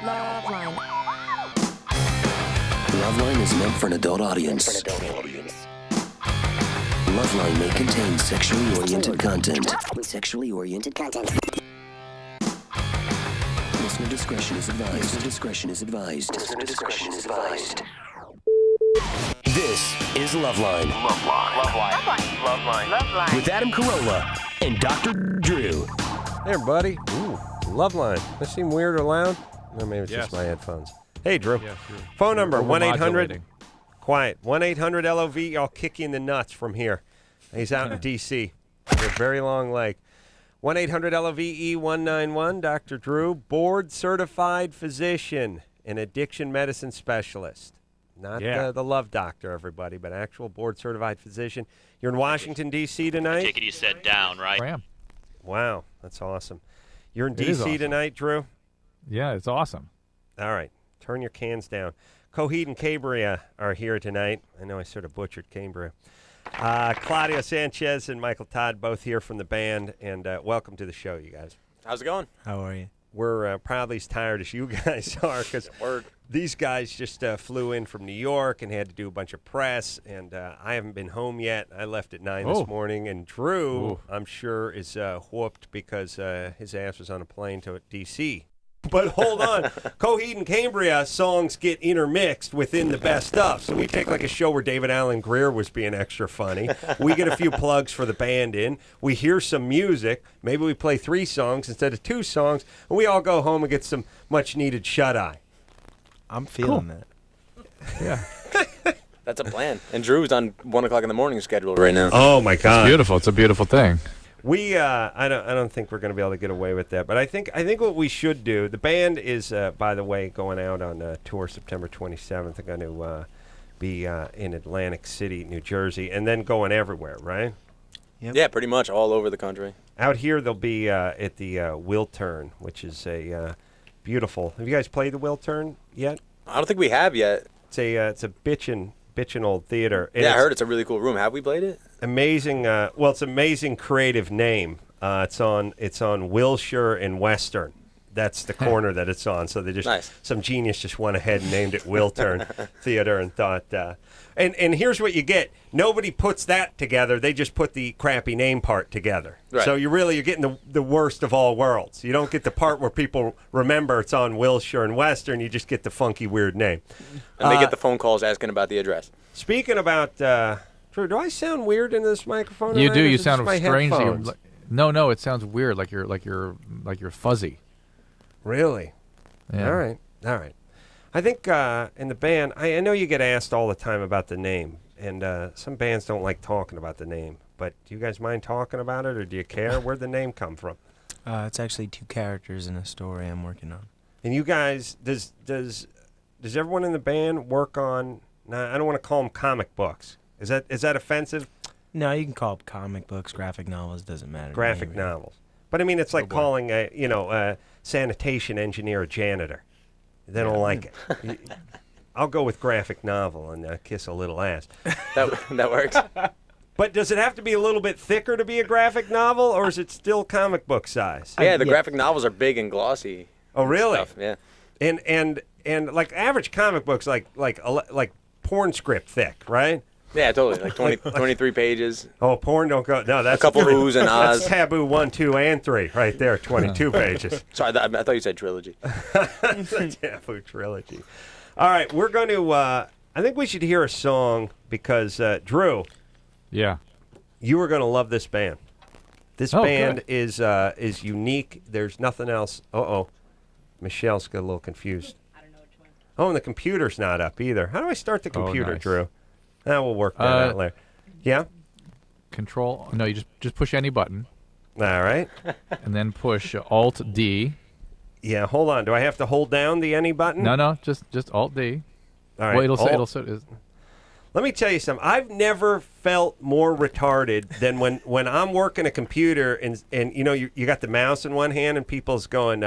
LoveLine. LoveLine is meant for an adult audience. LoveLine may contain sexually oriented content. Listener discretion is advised. This is LoveLine. LoveLine. With Adam Carolla and Dr. Drew. Hey, everybody. Ooh, LoveLine. Does that seem weird or loud? No, maybe it's just my headphones. Hey, Drew. Yes, Phone number, 1-800. Quiet. 1-800-LOV. I'll kick you in the nuts from here. He's out in D.C. With a very long leg. 1-800-LOVE-191. Dr. Drew, board-certified physician and addiction medicine specialist. Not the love doctor, everybody, but actual board-certified physician. You're in Washington, D.C. tonight? I take it you said down, right? I am. Wow, that's awesome. You're in D.C. tonight, Drew? Yeah, it's awesome. All right. Turn your cans down. Coheed and Cambria are here tonight. I know I sort of butchered Cambria. Claudio Sanchez and Michael Todd both here from the band, and welcome to the show, you guys. How's it going? How are you? We're probably as tired as you guys are because these guys just flew in from New York and had to do a bunch of press, and I haven't been home yet. I left at 9 this morning, and Drew, I'm sure, is whooped because his ass was on a plane to D.C. But hold on. Coheed and Cambria songs get intermixed within the best stuff. So we take like a show where David Allen Greer was being extra funny. We get a few plugs for the band in. We hear some music. Maybe we play 3 songs instead of 2 songs. And we all go home and get some much-needed shut-eye. I'm feeling that. Yeah. That's a plan. And Drew's on 1 o'clock in the morning schedule right now. Oh, my God. It's beautiful. It's a beautiful thing. We, I don't think we're going to be able to get away with that. But I think what we should do, the band is, by the way, going out on tour September 27th. They're going to be in Atlantic City, New Jersey, and then going everywhere, right? Yep. Yeah, pretty much all over the country. Out here, they'll be at the Wiltern, which is a beautiful. Have you guys played the Wiltern yet? I don't think we have yet. It's a bitchin' old theater. And I heard it's a really cool room. Have we played it? Amazing. Well, it's an amazing creative name. It's on Wilshire and Western. That's the corner that it's on. So they just some genius just went ahead and named it Wiltern Theater and thought. And here's what you get. Nobody puts that together. They just put the crappy name part together. Right. So you're getting the worst of all worlds. You don't get the part where people remember it's on Wilshire and Western. You just get the funky weird name. And they get the phone calls asking about the address. Speaking about, Drew, do I sound weird in this microphone? You tonight, do. or You is it just sound my strangely. headphones? No. It sounds weird. Like you're fuzzy. Really? Yeah. All right. I think in the band, I know you get asked all the time about the name, and some bands don't like talking about the name. But do you guys mind talking about it, or do you care? Where'd the name come from? It's actually 2 characters in a story I'm working on. And you guys, does everyone in the band work on? I don't want to call them comic books. Is that offensive? No, you can call it comic books, graphic novels, doesn't matter. Graphic novels. But I mean, it's like calling a sanitation engineer a janitor. They don't like it. I'll go with graphic novel and kiss a little ass. That works. But does it have to be a little bit thicker to be a graphic novel, or is it still comic book size? Yeah, the graphic novels are big and glossy. Oh, really? Stuff. Yeah. And like average comic books, like porn script thick, right? Yeah, totally. Like 23 pages. Oh, porn don't go. No, that's a couple who's and ahs. That's taboo 1, 2, and 3 right there. 22 pages. Sorry, I thought you said trilogy. The taboo trilogy. All right, we're going to. I think we should hear a song because Drew. Yeah. You are going to love this band. This band is unique. There's nothing else. Michelle's got a little confused. I don't know which one. Oh, and the computer's not up either. How do I start the computer, nice. Drew? We'll work that out later. Yeah? Control. No, you just push any button. All right. And then push Alt-D. Yeah, hold on. Do I have to hold down the any button? No, just Alt-D. All right. Well, it'll say. Let me tell you something. I've never felt more retarded than when I'm working a computer and you know you got the mouse in one hand and people's going,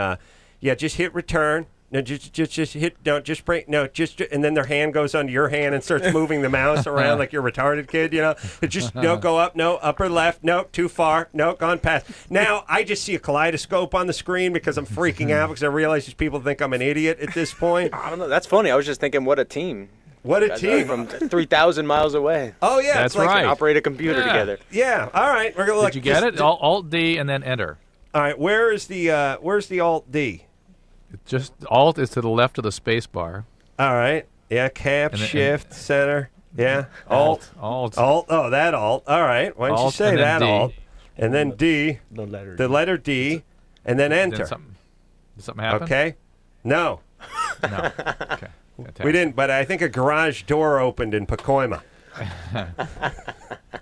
just hit return. No, just hit. Don't just break. No, just and then their hand goes under your hand and starts moving the mouse around like you're a retarded kid. You know, it just no go up, no upper left, no too far, no gone past. Now I just see a kaleidoscope on the screen because I'm freaking out because I realize these people think I'm an idiot at this point. I don't know. That's funny. I was just thinking, what a team. What a team From 3,000 miles away. Oh yeah, That's it's like right. Operate a computer together. Yeah. All right. We're gonna look. Did you get it? Alt D and then enter. All right. Where's the Alt D? Just Alt is to the left of the space bar. All right. Yeah. Cap, And then- Shift, Center. Yeah. Alt. Alt. Oh, that Alt. All right. Why don't you Alt say and then that D. Alt? And then D. The letter D. And then Enter. Did something happen? Okay. No. No. Okay. We didn't, but I think a garage door opened in Pacoima. All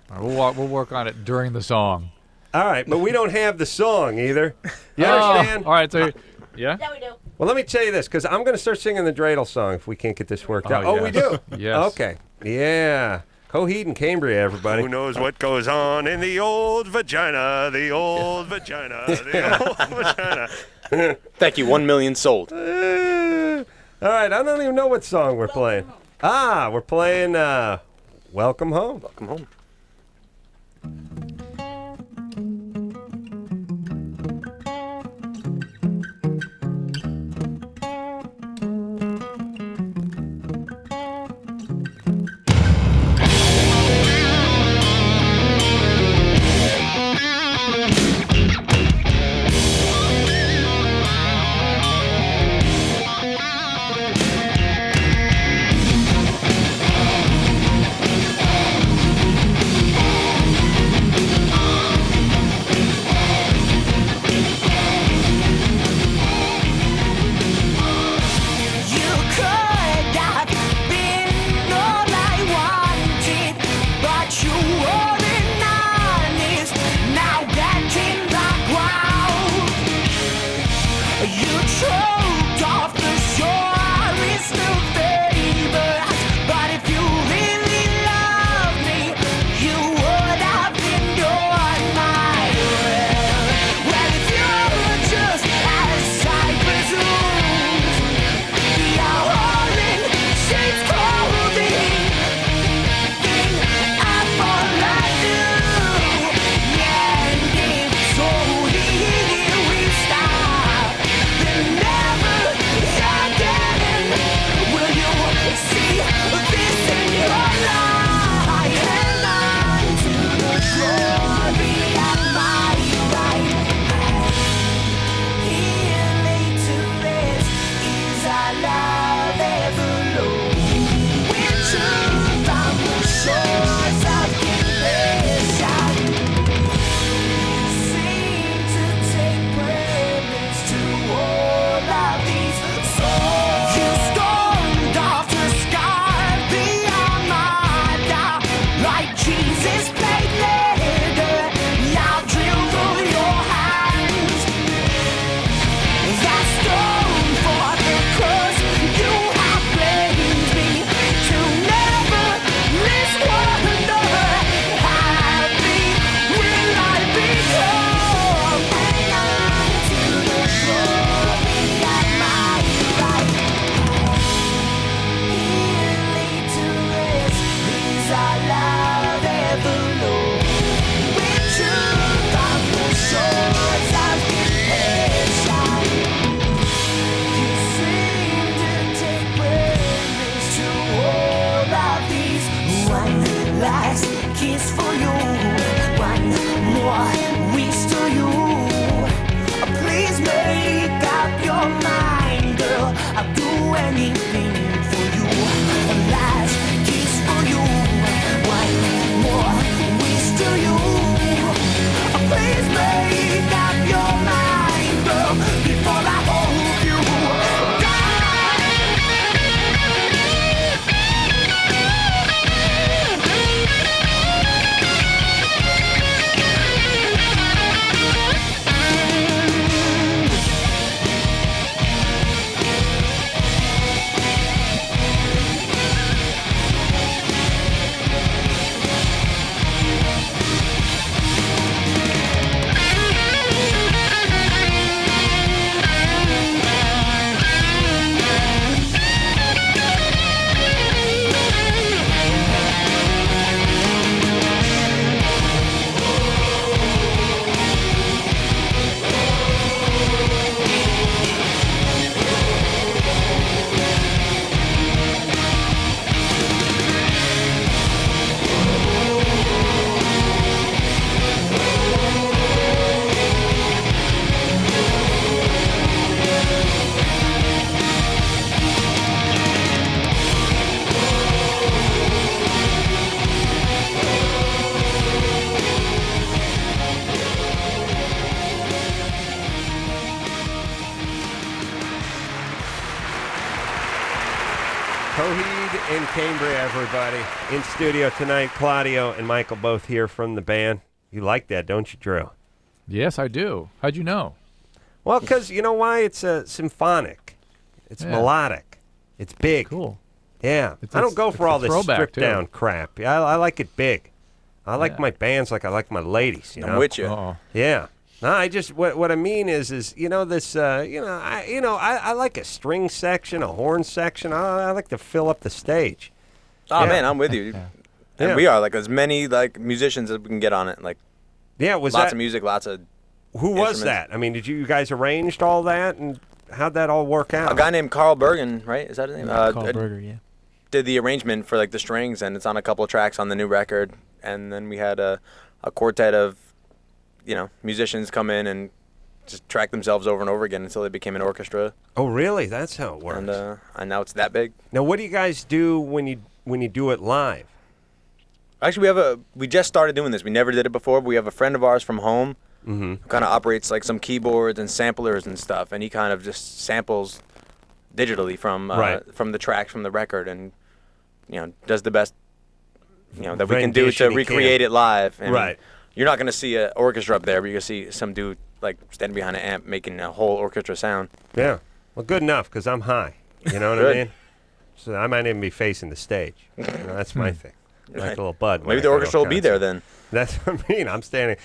right, we'll work on it during the song. All right, but we don't have the song either. You Oh, understand? all right, so yeah. Yeah, we do. Well, let me tell you this, because I'm going to start singing the dreidel song if we can't get this worked out. Oh, Oh, we yes. do? Yes. Okay. Yeah. Coheed and Cambria, everybody. Who knows what goes on in the old vagina, the old vagina, the old vagina. Thank you. 1 million sold. All right, I don't even know what song we're playing. We're playing Welcome Home. Welcome home. Never Coheed and Cambria, everybody. In studio tonight, Claudio and Michael both here from the band. You like that, don't you, Drew? Yes, I do. How'd you know? Well, because you know why? It's symphonic. It's melodic. It's big. Cool. Yeah. I don't go for all this stripped-down crap. I like it big. I like my bands like I like my ladies. I'm with you. Uh-oh. Yeah. No, I just what I mean is you know this I like a string section, a horn section. I like to fill up the stage. Oh man, I'm with you. And we are like as many like musicians as we can get on it. Like lots of music, lots of Who was that? I mean, did you guys arranged all that, and how'd that all work out? A guy named Carl Bergen, right? Is that his name? Carl Berger, yeah. Did the arrangement for like the strings, and it's on a couple of tracks on the new record. And then we had a quartet of musicians come in and just track themselves over and over again until they became an orchestra. Oh, really? That's how it works. And now it's that big. Now, what do you guys do when you do it live? Actually, we just started doing this. We never did it before. But we have a friend of ours from home Mm-hmm. who kind of operates like some keyboards and samplers and stuff, and he kind of just samples digitally from the tracks from the record, and does the best that we can do to recreate it live. And you're not going to see an orchestra up there, but you're going to see some dude like standing behind an amp making a whole orchestra sound. Yeah. Well, good enough, because I'm high. You know what I mean? So I might even be facing the stage. That's my thing. Like a little bud. Maybe the orchestra will be there then. That's what I mean. I'm staring.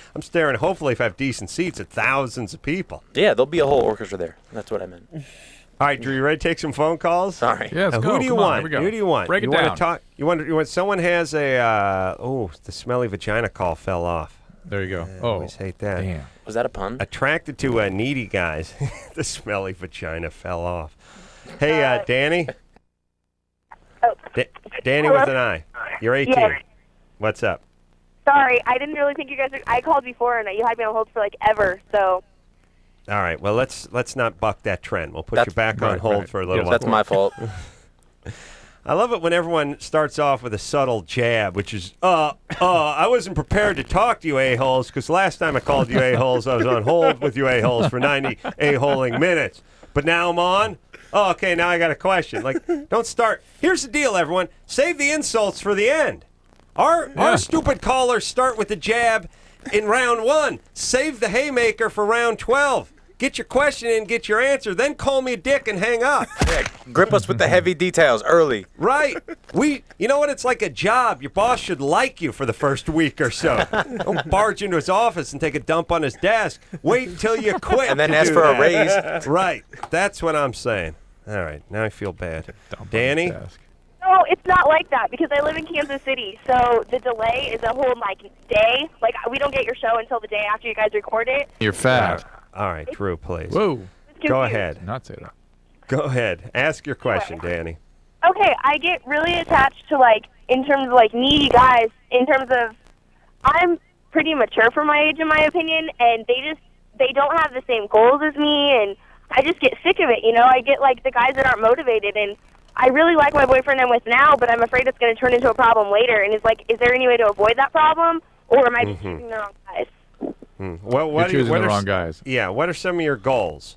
Hopefully, if I have decent seats, at thousands of people. Yeah, there'll be a whole orchestra there. That's what I meant. All right, Drew, you ready to take some phone calls? Sorry. Yeah, let's go. Who do you want? Who do you want? Break it down. Want to talk? You want someone has a the smelly vagina call fell off. There you go. I always hate that. Damn. Was that a pun? Attracted to needy guys. The smelly vagina fell off. Hey, Danny. Oh. Danny Hello? with an I. You're 18. Yes. What's up? Sorry, I didn't really think you guys. I called before, and you had me on hold for like ever. So. All right. Well, let's not buck that trend. We'll put you back on hold for a little while. That's my fault. I love it when everyone starts off with a subtle jab, which is, I wasn't prepared to talk to you a-holes, because last time I called you a-holes, I was on hold with you a-holes for 90 a-holing minutes. But now I'm on? Oh, okay, now I got a question. Like, don't start. Here's the deal, everyone. Save the insults for the end. Our stupid callers start with the jab in round 1. Save the haymaker for round 12. Get your question in, get your answer, then call me a dick and hang up. Yeah, grip us with the heavy details early. Right. You know what? It's like a job. Your boss should like you for the first week or so. Don't barge into his office and take a dump on his desk. Wait until you quit. And then ask for a raise. Right. That's what I'm saying. All right. Now I feel bad. Danny? No, it's not like that, because I live in Kansas City, so the delay is a whole day. Like, we don't get your show until the day after you guys record it. You're fat. All right, Drew, please. Whoa. Go ahead. Not say that. Go ahead. Ask your question, Danny. Okay, I get really attached to, like, in terms of, like, needy guys, in terms of, I'm pretty mature for my age, in my opinion, and they don't have the same goals as me, and I just get sick of it, I get, like, the guys that aren't motivated, and I really like my boyfriend I'm with now, but I'm afraid it's going to turn into a problem later, and it's like, is there any way to avoid that problem, or am I just choosing the wrong guys? Well, You're choosing the wrong guys. Yeah, what are some of your goals?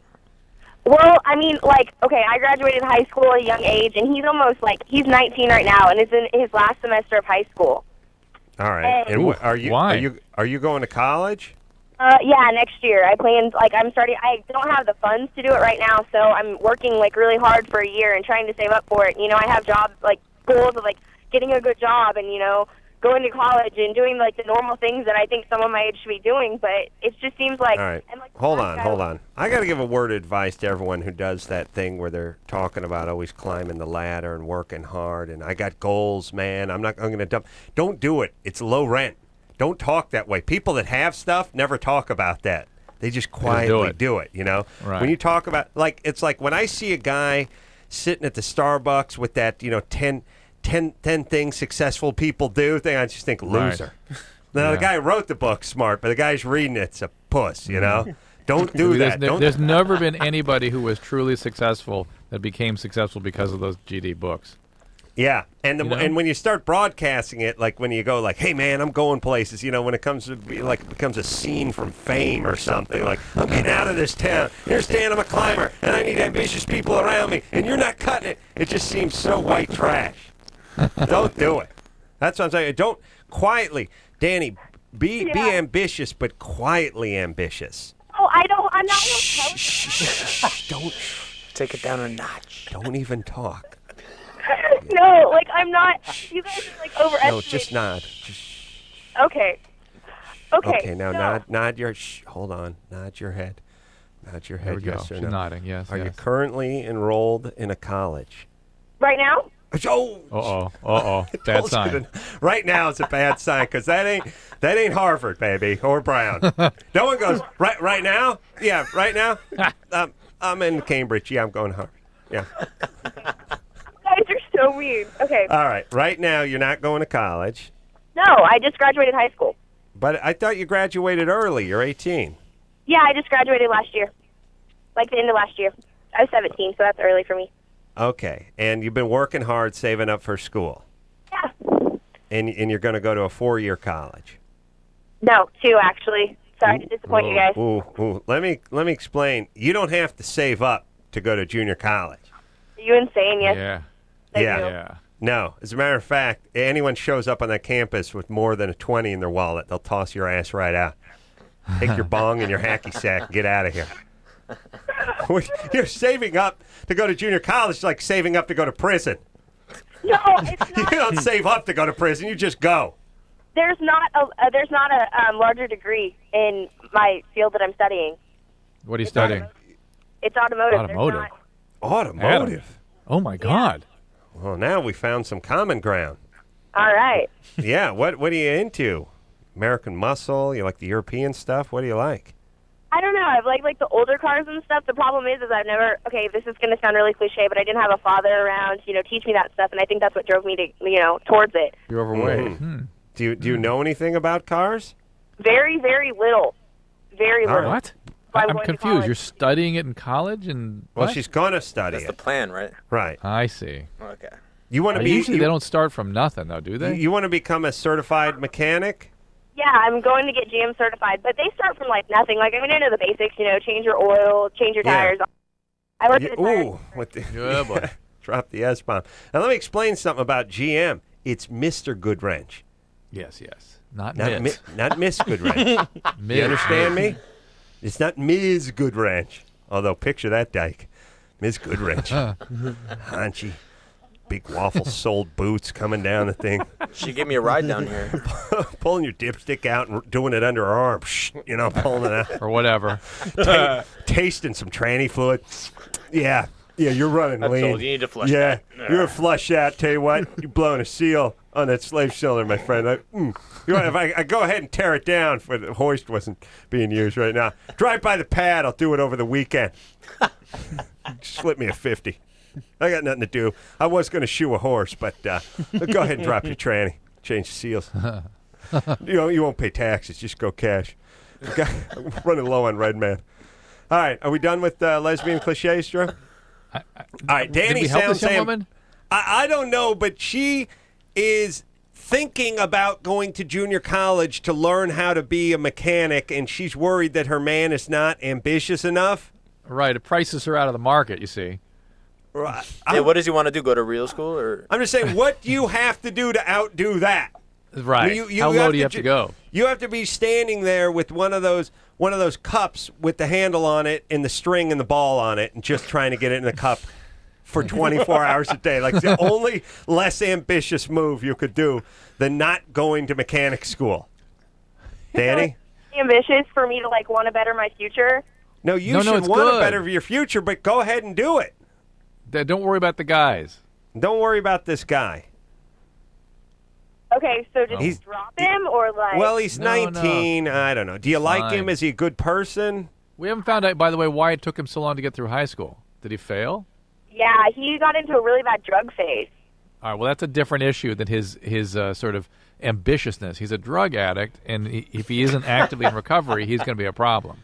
Well, I mean, like, okay, I graduated high school at a young age, and he's almost, like, he's 19 right now, and is in his last semester of high school. All right. And why? Are you going to college? Yeah, next year. I plan, like, I don't have the funds to do it right now, so I'm working, like, really hard for a year and trying to save up for it. I have jobs, like, goals of, like, getting a good job and, going to college and doing, like, the normal things that I think someone my age should be doing, but it just seems like... All right. and, like, Hold on. I got to give a word of advice to everyone who does that thing where they're talking about always climbing the ladder and working hard, and I got goals, man. I'm going to dump. Don't do it. It's low rent. Don't talk that way. People that have stuff never talk about that. They just quietly do it, Right. When you talk about, like, it's like when I see a guy sitting at the Starbucks with that, 10 things successful people do thing, I just think loser. Right. Now, the guy who wrote the book smart, but the guy's reading it's a puss, Don't do that. There's never been anybody who was truly successful that became successful because of those GD books. Yeah, and You know? and when you start broadcasting it, like when you go like, "Hey man, I'm going places," when it comes to like it becomes a scene from Fame or something, like I'm getting out of this town. Here's Dan, I'm a climber, and I need ambitious people around me, and you're not cutting it. It just seems so white trash. Don't do it. That's what I'm saying. Don't quietly, Danny, be ambitious, but quietly ambitious. Oh, I'm not. Shh, don't Take it down a notch. don't even talk. No, like I'm not. You guys are like overestimating. No, just nod. Okay. Okay, now so, nod your. Hold on, nod your head. Nod your There head. we go. Yes or She's no. nodding. Yes. Are you yes. currently enrolled in a college? Right now? Oh, Bad sign. Right now it's a bad sign because that ain't Harvard, baby, or Brown. No one goes right now. Yeah, right now. I'm in Cambridge. Yeah, I'm going to Harvard. Yeah. You guys are so mean. Okay. All right. Right now you're not going to college. No, I just graduated high school. But I thought you graduated early. You're 18. Yeah, I just graduated last year. Like the end of last year. I was 17, so that's early for me. Okay. And you've been working hard, saving up for school. Yeah. And you're going to go to a 4-year college. No, 2 actually. Sorry to disappoint you guys. Ooh. Let me explain. You don't have to save up to go to junior college. Are you insane? Yes. Yeah. I do. Yeah. No. As a matter of fact, anyone shows up on that campus with more than a 20 in their wallet, they'll toss your ass right out. Take your bong and your hacky sack and get out of here. You're saving up to go to junior college like saving up to go to prison. No, it's You not. don't save up to go to prison. You just go. There's not a larger degree in my field that I'm studying. What are you studying? It's automotive. There's Automotive. not- Automotive. Oh my God. Well, now we found some common ground. All right. Yeah. What are you into? American Muscle? You like the European stuff? What do you like? I don't know. I've like the older cars and stuff. The problem is I've never. Okay, this is going to sound really cliche, but I didn't have a father around, teach me that stuff, and I think that's what drove me to, towards it. You're overweight. Do you know anything about cars? Very, very little. Very All little. right. What? So I'm I'm going to confused. college. You're studying it in college, and Well, what? she's gonna study That's it. the plan, right? Right. I see. Okay. You want to be? Usually you, they don't start from nothing, though, do they? You want to become a certified mechanic? Yeah, I'm going to get GM certified, but they start from nothing. I know the basics. Change your oil, change your Yeah. tires. I worked at a tire. Ooh, with the, Yeah, boy. drop the S bomb. Now let me explain something about GM. It's Mr. Goodwrench, Yes. Not not Miss. not Miss Goodwrench. Miss. You understand me? It's not Ms. Goodwrench. Although picture that dyke, Ms. Goodwrench, haunchy, big waffle-soled boots coming down the thing, She gave me a ride down here. pulling your dipstick out and doing it under her arm. Pulling it out. Or whatever. Tasting some tranny fluid. Yeah, you're running That's lean. old. You need to flush Yeah, that. you're a flush out. Tell you what, you're blowing a seal on that slave cylinder, my friend. You want, if I go ahead and tear it down, for the hoist wasn't being used right now. Drive by the pad. I'll do it over the weekend. Slip me a 50. I got nothing to do. I was going to shoe a horse, but go ahead and drop your tranny. Change the seals. You won't pay taxes. Just go cash. I'm running low on red man. All right, are we done with lesbian cliches, Drew? All right, Danny Did we help sounds this young saying, woman? I don't know, but she is thinking about going to junior college to learn how to be a mechanic, and she's worried that her man is not ambitious enough. Right. It prices her out of the market, you see. Right. Yeah, what does he want to do? Go to real school or? I'm just saying, what do you have to do to outdo that? Right. I mean, How low do you have to go? You have to be standing there with one of those cups with the handle on it and the string and the ball on it, and just trying to get it in the cup for 24 hours a day. Like, it's the only less ambitious move you could do than not going to mechanic school. Danny? Ambitious for me to want to better my future. No, you No, should it's want to good. better your future, but go ahead and do it. Don't worry about the guys. Don't worry about this guy. Okay, so just drop him or Well, he's No, 19. I don't know. Do you like him? Fine. Is he a good person? We haven't found out, by the way, why it took him so long to get through high school. Did he fail? Yeah, he got into a really bad drug phase. All right, well, that's a different issue than his sort of ambitiousness. He's a drug addict, and if he isn't actively in recovery, he's going to be a problem.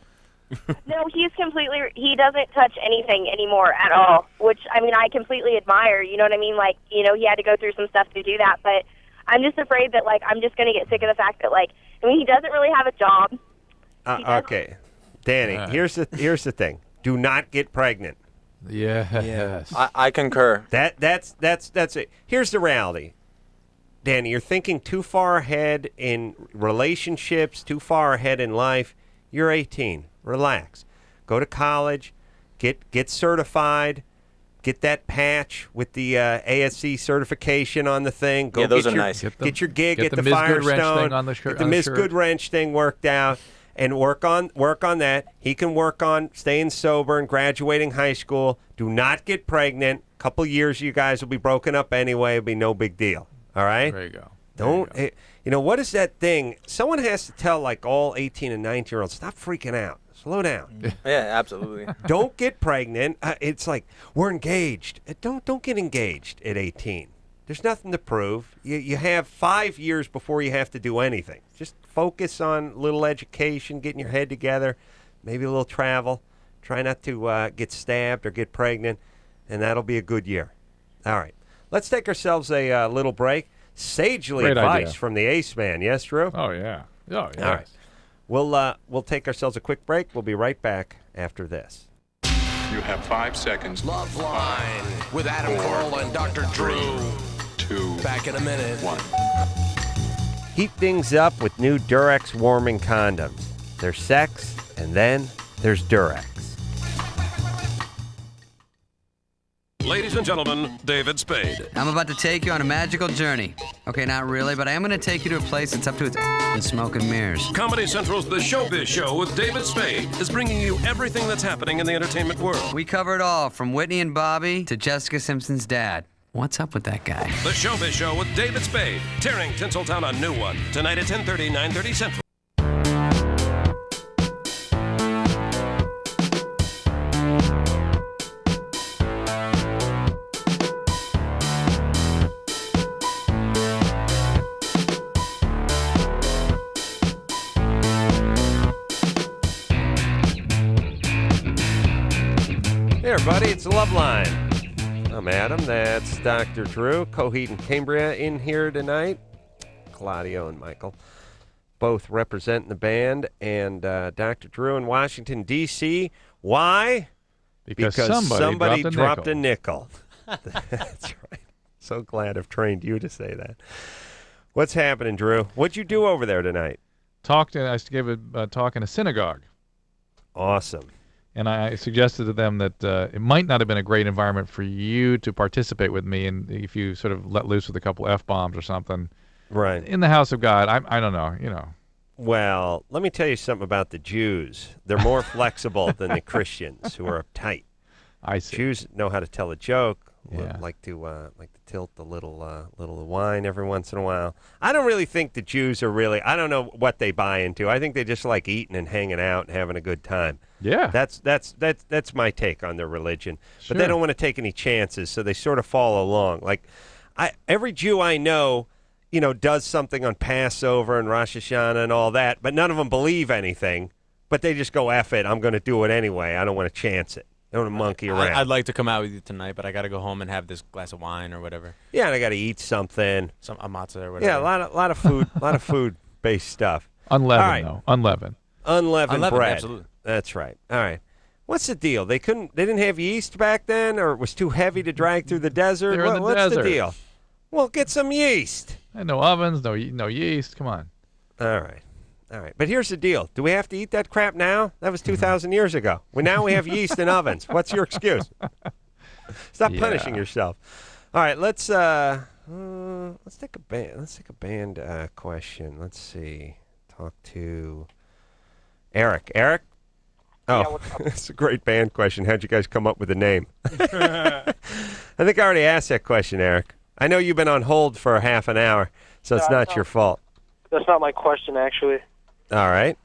No, he doesn't touch anything anymore at all, which, I mean, I completely admire, you know what I mean? Like, you know, he had to go through some stuff to do that, but I'm just afraid that, like, I'm just going to get sick of the fact that, like, I mean, he doesn't really have a job. Okay. Danny, here's the thing. Do not get pregnant. Yes. I concur. That's it. Here's the reality. Danny, you're thinking too far ahead in relationships, too far ahead in life. You're 18. Relax. Go to college. Get certified. Get that patch with the ASC certification on the thing. Go those are nice. Get your gig at the Ms. Firestone. Goodwrench thing on the shirt. Get the Miss Goodwrench thing worked out. And work on that. He can work on staying sober and graduating high school. Do not get pregnant. Couple years, you guys will be broken up anyway. It'll be no big deal. All right? There you go. Don't. You know, what is that thing? Someone has to tell, like, all 18 and 19-year-olds, stop freaking out. Slow down. Yeah, absolutely. Don't get pregnant. It's like, we're engaged. Don't get engaged at 18. There's nothing to prove. You have 5 years before you have to do anything. Just focus on a little education, getting your head together, maybe a little travel. Try not to get stabbed or get pregnant, and that'll be a good year. All right. Let's take ourselves a little break. Sagely Great advice idea. from the Ace Man. Yes, Drew? Oh, yeah. Oh, yeah. All right. We'll take ourselves a quick break. We'll be right back after this. You have 5 seconds. LoveLine with Adam Carolla and Dr. Drew. 2. Back in a minute. 1. Heat things up with new Durex warming condoms. There's sex, and then there's Durex. Ladies and gentlemen, David Spade. I'm about to take you on a magical journey. Okay, not really, but I am going to take you to a place that's up to its in smoke and mirrors. Comedy Central's The Showbiz Show with David Spade is bringing you everything that's happening in the entertainment world. We cover it all, from Whitney and Bobby to Jessica Simpson's dad. What's up with that guy? The Showbiz Show with David Spade, tearing Tinseltown a new one. Tonight at 10:30, 9:30 Central. Hey, everybody, it's LoveLine. I'm Adam. That's Dr. Drew. Coheed and Cambria in here tonight. Claudio and Michael both representing the band. And Dr. Drew in Washington, D.C. Why? Because somebody dropped a nickel. That's right. So glad I've trained you to say that. What's happening, Drew? What'd you do over there tonight? I gave a talk in a synagogue. Awesome. And I suggested to them that it might not have been a great environment for you to participate with me, and if you sort of let loose with a couple F-bombs or something. Right. In the house of God, I don't know, you know. Well, let me tell you something about the Jews. They're more flexible than the Christians, who are uptight. I see. Jews know how to tell a joke. Yeah. Like to tilt the little wine every once in a while. I don't really think the Jews are really. I don't know what they buy into. I think they just like eating and hanging out and having a good time. Yeah. That's my take on their religion. Sure. But they don't want to take any chances, so they sort of follow along. Like every Jew I know, does something on Passover and Rosh Hashanah and all that, but none of them believe anything. But they just go, F it, I'm going to do it anyway. I don't want to chance it. I don't want to monkey around. I'd like to come out with you tonight, but I got to go home and have this glass of wine or whatever. Yeah, and I got to eat something. A matzah or whatever. Yeah, a lot of food, a lot of food-based stuff. Unleavened, though. Unleavened. Unleavened bread. Absolutely. That's right. All right. What's the deal? They didn't have yeast back then, or it was too heavy to drag through the desert? They're in the What's desert. the deal? Well, get some yeast. And no ovens, no yeast. Come on. All right. But here's the deal. Do we have to eat that crap now? That was 2,000 years ago. Now we have yeast in ovens. What's your excuse? Stop punishing yourself. All right, let's take a band question. Let's see. Talk to Eric. Eric? Oh, it's a great band question. How'd you guys come up with the name? I think I already asked that question, Eric. I know you've been on hold for a half an hour, so it's not your fault. That's not my question, actually. All right.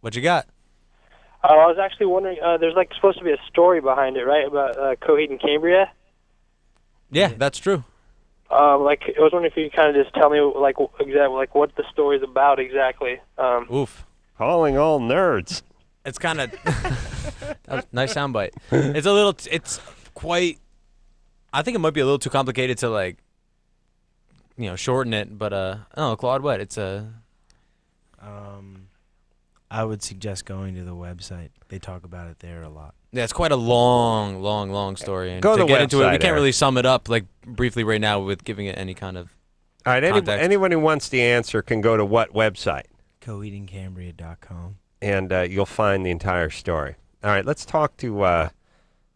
What you got? I was actually wondering, there's supposed to be a story behind it, right, about Coheed and Cambria? Yeah, that's true. I was wondering if you could kind of just tell me, exactly, what the story's about exactly. Oof. Calling all nerds. It's kind of nice soundbite. It's a little. It's quite. I think it might be a little too complicated to like, shorten it. But Claude, what? It's a. I would suggest going to the website. They talk about it there a lot. Yeah, it's quite a long story. And Go to to the get into it, website, we can't Eric. really sum it up like briefly right now with giving it any kind of. All right, context. anyone who wants the answer can go to what website? CoheedandCambria.com. And you'll find the entire story. All right, let's talk to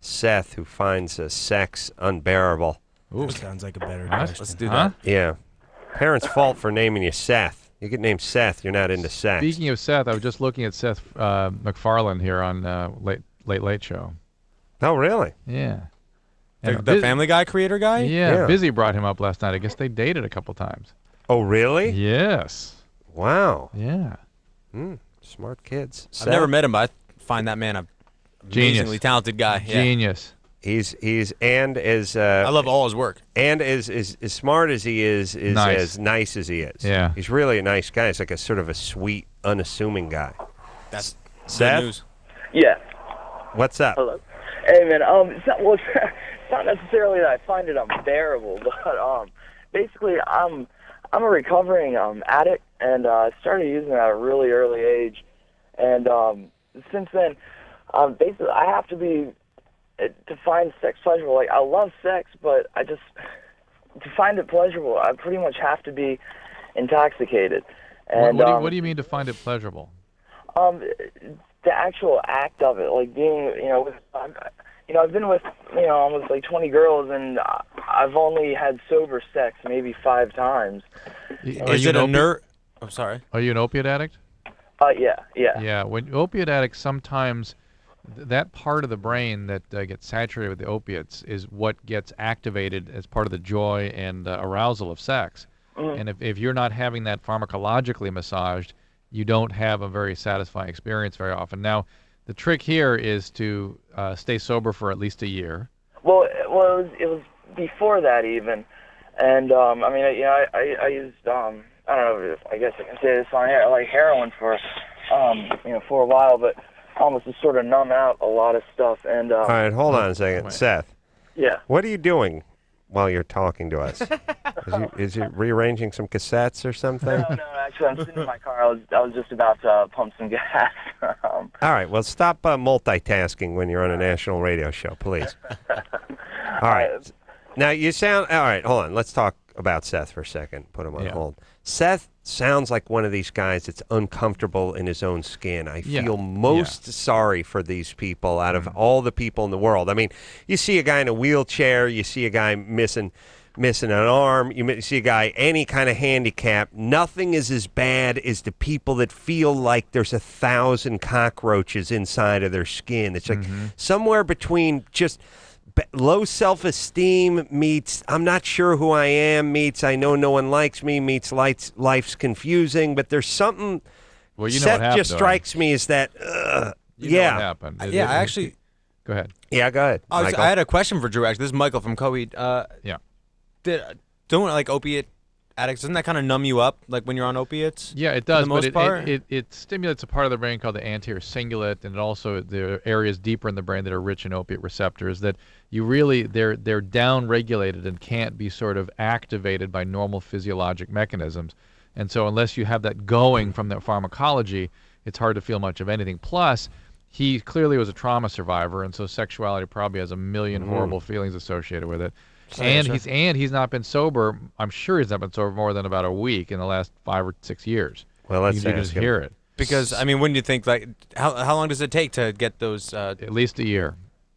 Seth, who finds sex unbearable. Ooh, sounds like a better question. Let's do that. Yeah. Parents' fault for naming you Seth. You get named Seth, you're not into sex. Speaking of Seth, I was just looking at Seth MacFarlane here on Late Show. Oh, really? Yeah. The Family Guy creator guy? Yeah, Busy brought him up last night. I guess they dated a couple times. Oh, really? Yes. Wow. Yeah. Smart kids. I've never met him, but I find that man a amazingly talented guy. Yeah. Genius. He's and as I love all his work. And as smart as he is nice. as nice as he is. Yeah. He's really a nice guy. He's like a sort of a sweet, unassuming guy. That's Seth? good news. Yeah. What's up? Hello. Hey man, it's not necessarily that I find it unbearable, but basically I'm a recovering addict, and I started using it at a really early age, and since then, basically I have to be to find sex pleasurable. Like I love sex, but to find it pleasurable, I pretty much have to be intoxicated. And what do you mean to find it pleasurable? The actual act of it, like being, I've been with, almost like 20 girls, and I've only had sober sex maybe 5 times. Is it a nerd? I'm sorry. Are you an opiate addict? Yeah. Yeah, when opiate addicts, sometimes that part of the brain that gets saturated with the opiates is what gets activated as part of the joy and arousal of sex. And if you're not having that pharmacologically massaged, you don't have a very satisfying experience very often. Now, the trick here is to stay sober for at least a year. Well, it was before that even, and I used I don't know, I guess I can say this on air, like heroin for for a while, but almost to sort of numb out a lot of stuff. And all right, hold on a second, Seth. Yeah. What are you doing while you're talking to us? Is he rearranging some cassettes or something? No, actually, I'm sitting in my car. I was just about to pump some gas. All right, well, stop multitasking when you're on a national radio show, please. All right. Now, you sound... All right, hold on. Let's talk about Seth for a second. Put him on hold. Seth sounds like one of these guys that's uncomfortable in his own skin. I feel most sorry for these people out of all the people in the world. I mean, you see a guy in a wheelchair, you see a guy missing an arm, you see a guy any kind of handicap. Nothing is as bad as the people that feel like there's 1,000 cockroaches inside of their skin. It's like somewhere between just low self-esteem meets I'm not sure who I am meets I know no one likes me meets life's confusing, but there's something. Well, you know Seth what happened, just strikes me as that. You know what happened. I actually. Go ahead. Yeah, go ahead. I had a question for Drew. Actually, this is Michael from Coheed. Yeah. Don't like opiate addicts? Doesn't that kind of numb you up, like when you're on opiates? Yeah, it does. For the most part? It stimulates a part of the brain called the anterior cingulate, and also there are areas deeper in the brain that are rich in opiate receptors that you really they're down-regulated and can't be sort of activated by normal physiologic mechanisms. And so unless you have that going from that pharmacology, it's hard to feel much of anything. Plus, he clearly was a trauma survivor, and so sexuality probably has a million horrible feelings associated with it. And he's not been sober. I'm sure he's not been sober more than about a week in the last 5 or 6 years. Well, let's you can just hear it. Because I mean, when do you think like how long does it take to get those? At least a year.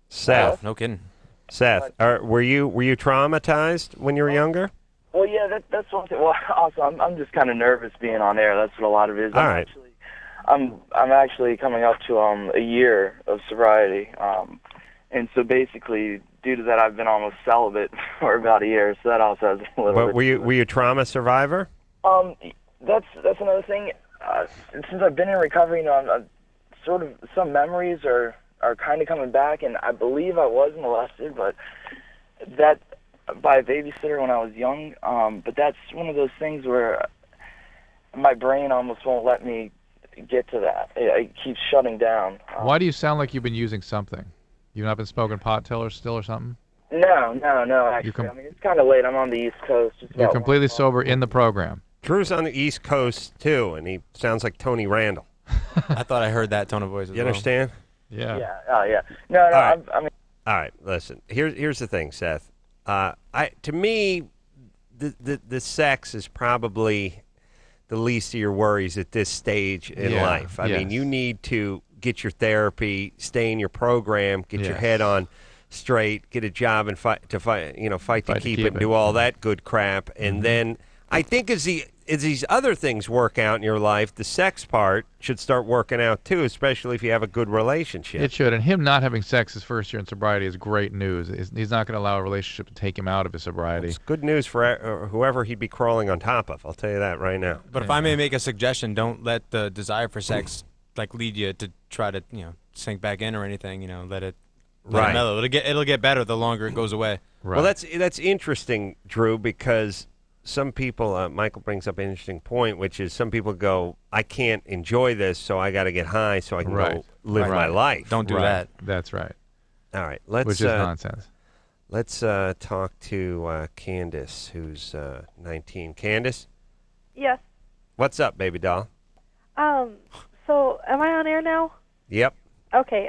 Seth, no kidding. Seth, were you traumatized when you were younger? Well, yeah, that's one thing. Well, also, I'm just kind of nervous being on air. That's what a lot of it is. All right. I'm actually coming up to a year of sobriety, and so basically, due to that, I've been almost celibate for about a year. So that also has a little. But bit. were you a trauma survivor? That's another thing. Since I've been in recovery, I'm sort of some memories are kind of coming back, and I believe I was molested, but that by a babysitter when I was young. But that's one of those things where my brain almost won't let me get to that. It keeps shutting down. Why do you sound like you've been using something? You've not been smoking pot till still or something? No, actually. I mean, it's kind of late. I'm on the East Coast. You're completely sober in the program. Drew's on the East Coast, too, and he sounds like Tony Randall. I thought I heard that tone of voice as You understand? Yeah. Yeah. No, All right. I mean. All right, listen. Here's the thing, Seth. To me, the sex is probably the least of your worries at this stage in life. I mean, you need to get your therapy, stay in your program, get your head on straight, get a job, and fight to keep it, and do all that good crap. And then I think as these other things work out in your life, the sex part should start working out too, especially if you have a good relationship. It should. And him not having sex his first year in sobriety is great news. He's not going to allow a relationship to take him out of his sobriety. It's good news for whoever he'd be crawling on top of. I'll tell you that right now. But if I may make a suggestion, don't let the desire for sex lead you to try to sink back in or anything. Let it mellow. It'll get better the longer it goes away. Right. Well, that's interesting, Drew, because some people, Michael brings up an interesting point, which is some people go, I can't enjoy this, so I got to get high so I can go live my life. Don't do that. That's right. All right. Which is nonsense. Let's talk to Candace, who's 19. Candace? Yes. What's up, baby doll? So am I on air now? Yep. Okay.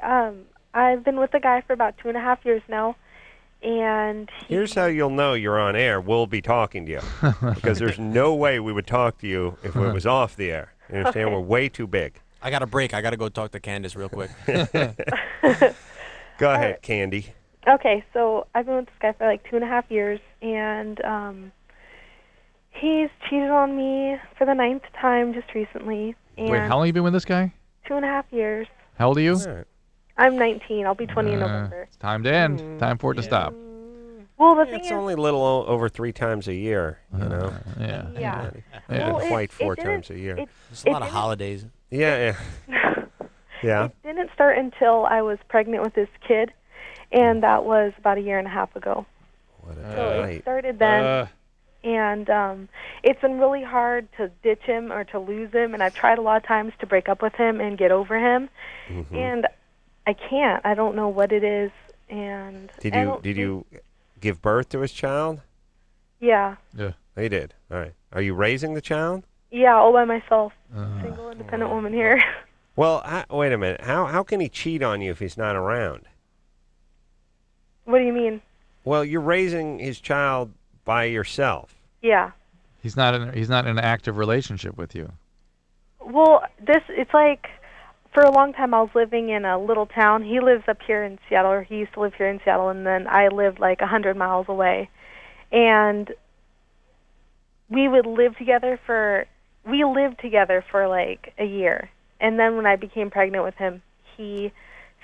I've been with a guy for about 2.5 years now. And here's how you'll know you're on air. We'll be talking to you because there's no way we would talk to you if it was off the air. You understand? Okay. We're way too big. I got a break. I got to go talk to Candace real quick. Go ahead, Candy. Okay, so I've been with this guy for like 2.5 years, and he's cheated on me for the 9th time just recently. And Wait, how long have you been with this guy? 2.5 years. How old are you? I'm 19. I'll be 20 in November. It's time to end. Time for it to stop. Well, the thing it's is, only a little over 3 times a year, you know. Yeah. Not Well, quite it 4 didn't- times a year. There's a lot of holidays. Yeah. Yeah. It didn't start until I was pregnant with this kid, and that was about 1.5 years ago. What So it started then, and it's been really hard to ditch him or to lose him, and I've tried a lot of times to break up with him and get over him, and I can't. I don't know what it is, and Did you give birth to his child? Yeah. Yeah. Oh, you did. All right. Are you raising the child? Yeah, all by myself. Single, independent woman here. Well, wait a minute. How can he cheat on you if he's not around? What do you mean? Well, you're raising his child by yourself. Yeah. He's not in an active relationship with you. Well, it's like for a long time I was living in a little town. He lives up here in Seattle, or he used to live here in Seattle, and then I lived like 100 miles away. And we lived together for like a year. And then when I became pregnant with him, he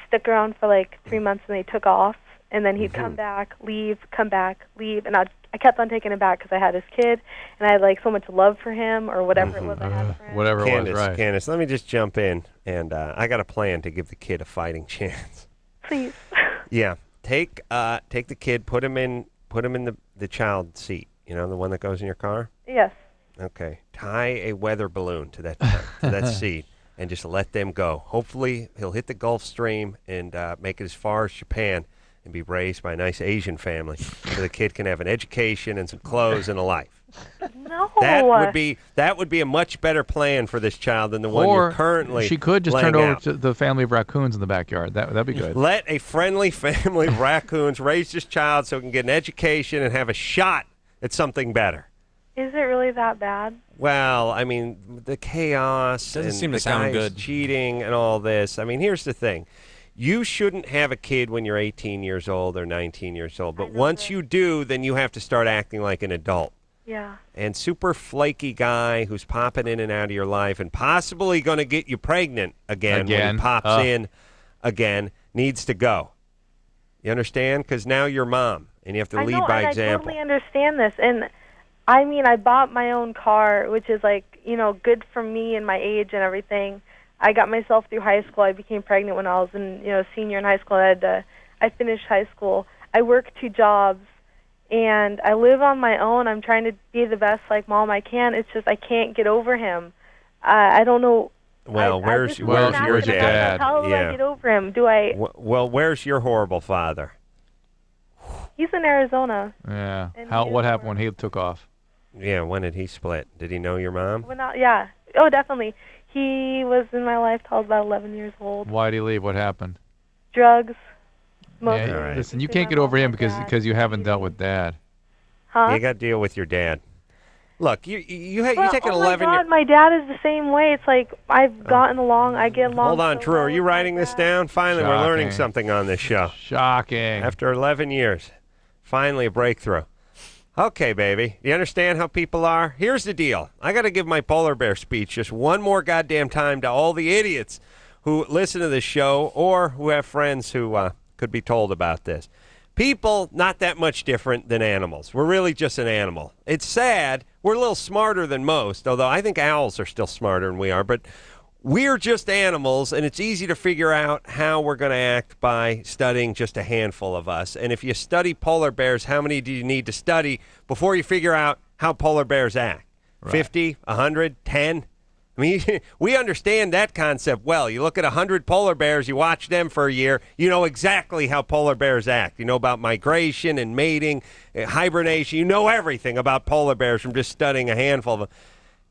stuck around for like 3 months, and they took off. And then he'd come back, leave, come back, leave, and I kept on taking him back because I had his kid, and I had like so much love for him, or whatever it was I had for him. Whatever it was, right. Candace, let me just jump in, and I got a plan to give the kid a fighting chance. Please. Yeah, take the kid, put him in the child seat. You know, the one that goes in your car. Yes. Okay. Tie a weather balloon to that seat, and just let them go. Hopefully, he'll hit the Gulf Stream and make it as far as Japan, and be raised by a nice Asian family, so the kid can have an education and some clothes and a life. No. That would be a much better plan for this child than the one you're currently. She could just turn laying over out. to the family of raccoons in the backyard. That'd be good. Let a friendly family of raccoons raise this child so he can get an education and have a shot at something better. Is it really that bad? Well, I mean, the chaos Doesn't and seem to the sound guys good. cheating and all this. I mean, here's the thing. You shouldn't have a kid when you're 18 years old or 19 years old. But once you do, then you have to start acting like an adult. Yeah. And super flaky guy who's popping in and out of your life and possibly going to get you pregnant again when he pops in again needs to go. You understand? Because now you're mom, and you have to lead by example. I totally understand this. And, I mean, I bought my own car, which is, like, good for me and my age and everything. I got myself through high school. I became pregnant when I was a senior in high school. I finished high school. I work 2 jobs, and I live on my own. I'm trying to be the best like mom I can. It's just I can't get over him. I don't know Well, where's your where's your dad? How do I get over him? Do I? Well, where's your horrible father? He's in Arizona. Yeah. What happened when he took off? Yeah, when did he split? Did he know your mom? Yeah. Oh, definitely. He was in my life till I was about 11 years old. Why did he leave? What happened? Drugs. Yeah, listen, you can't get over him because you haven't dealt with Dad. Huh? You got to deal with your dad. Look, you take an 11 Oh my God, my dad is the same way. It's like I've gotten along. I get along. Hold on, Drew. Are you writing this down? Finally, we're learning something on this show. Shocking. After 11 years, finally a breakthrough. Okay, baby. You understand how people are? Here's the deal. I got to give my polar bear speech just one more goddamn time to all the idiots who listen to this show or who have friends who could be told about this. People, not that much different than animals. We're really just an animal. It's sad. We're a little smarter than most, although I think owls are still smarter than we are. But we're just animals, and it's easy to figure out how we're going to act by studying just a handful of us. And if you study polar bears, how many do you need to study before you figure out how polar bears act? Right. 50, 100, 10? I mean, we understand that concept well. You look at 100 polar bears, you watch them for a year, you know exactly how polar bears act. You know about migration and mating, hibernation. You know everything about polar bears from just studying a handful of them.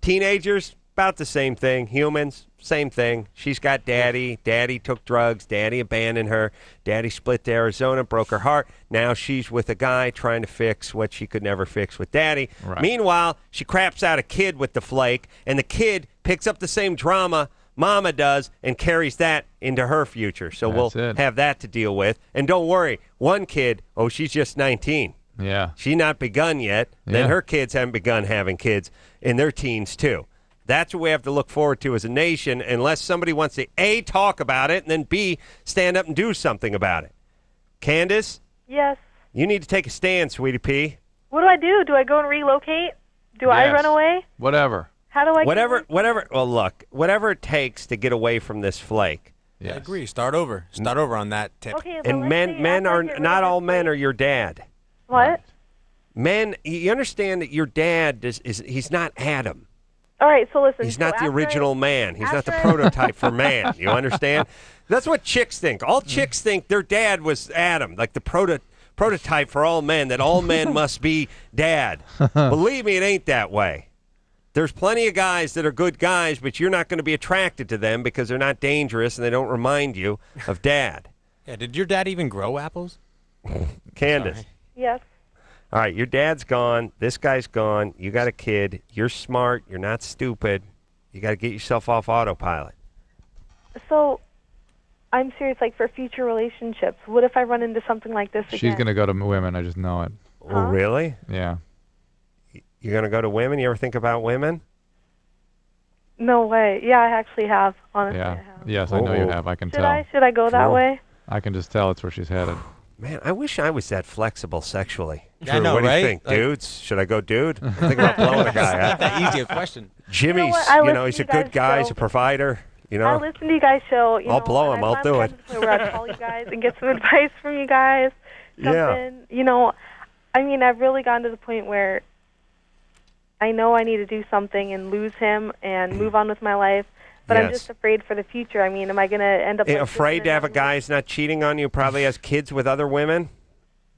Teenagers, about the same thing. Humans, same thing. She's got daddy. Daddy took drugs. Daddy abandoned her. Daddy split to Arizona, broke her heart. Now she's with a guy trying to fix what she could never fix with daddy. Right. Meanwhile, she craps out a kid with the flake, and the kid picks up the same drama mama does and carries that into her future. So we'll have that to deal with. And don't worry, one kid, she's just 19. Yeah. She's not begun yet. Then her kids haven't begun having kids in their teens, too. That's what we have to look forward to as a nation, unless somebody wants to, A, talk about it, and then, B, stand up and do something about it. Candace? Yes? You need to take a stand, sweetie pea. What do I do? Do I go and relocate? Do I run away? Whatever. How do I whatever. Well, look, whatever it takes to get away from this flake. I agree. Start over. Start over on that tip. Okay, and men are not all men are your dad. What? Men, you understand that your dad he's not Adam. All right, so listen. He's not the original man. He's not the prototype for man. You understand? That's what chicks think. All chicks think their dad was Adam, like the prototype for all men, that all men must be dad. Believe me, it ain't that way. There's plenty of guys that are good guys, but you're not going to be attracted to them because they're not dangerous and they don't remind you of dad. Yeah, did your dad even grow apples? Candace. Sorry. Yes. All right, your dad's gone. This guy's gone. You got a kid. You're smart. You're not stupid. You got to get yourself off autopilot. So, I'm serious, like for future relationships. What if I run into something like this again? She's going to go to women. I just know it. Oh, really? Yeah. You're going to go to women? You ever think about women? No way. Yeah, I actually have. Honestly, yeah. I have. Yes, I know you have. I can tell. Should I go that way? I can just tell it's where she's headed. Man, I wish I was that flexible sexually. Yeah, I know, what do right? you think, dudes? Should I go dude? I think about blowing a guy. Not that easy a question. Jimmy's, he's a good guy. He's a provider. I listen to you guys' show. I'll blow him. I'll do it. Where I call you guys and get some advice from you guys. Something, I've really gotten to the point where I know I need to do something and lose him and move on with my life. But I'm just afraid for the future. I mean, am I going to end up afraid to have a guy who's not cheating on you, probably has kids with other women?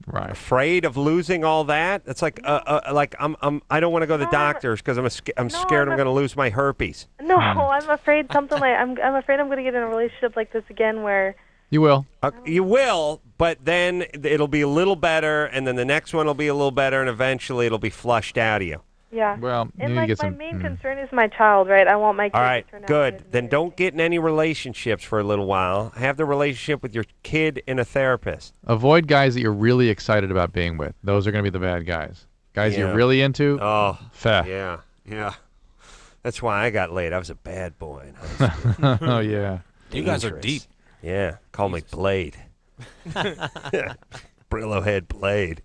Right. Afraid of losing all that? It's like I don't want to go to the doctors because I'm scared I'm going to lose my herpes. No, I'm afraid something like I'm afraid I'm going to get in a relationship like this again where you will. You will, but then it'll be a little better, and then the next one will be a little better, and eventually it'll be flushed out of you. Yeah. Well, and you need to get my some. main concern is my child, right? I want my kid All right, to turn out good. Then don't get in any relationships for a little while. Have the relationship with your kid and a therapist. Avoid guys that you're really excited about being with. Those are going to be the bad guys. Guys you're really into. Oh, feh. Yeah. That's why I got laid. I was a bad boy in high school. Oh yeah. You guys are deep. Yeah. Call me Blade. Brillo head Blade.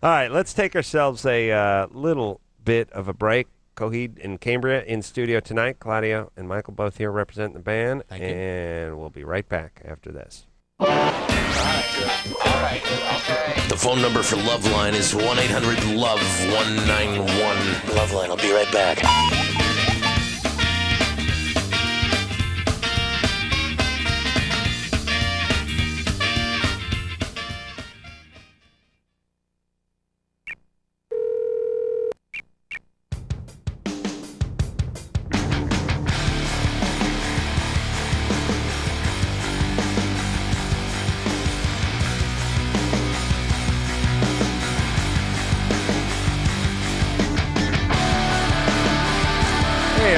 All right, let's take ourselves a little bit of a break. Coheed and Cambria in studio tonight. Claudio and Michael both here representing the band. Thank you. And we'll be right back after this. The phone number for LoveLine is 1-800-LOVE-191. LoveLine, I'll be right back.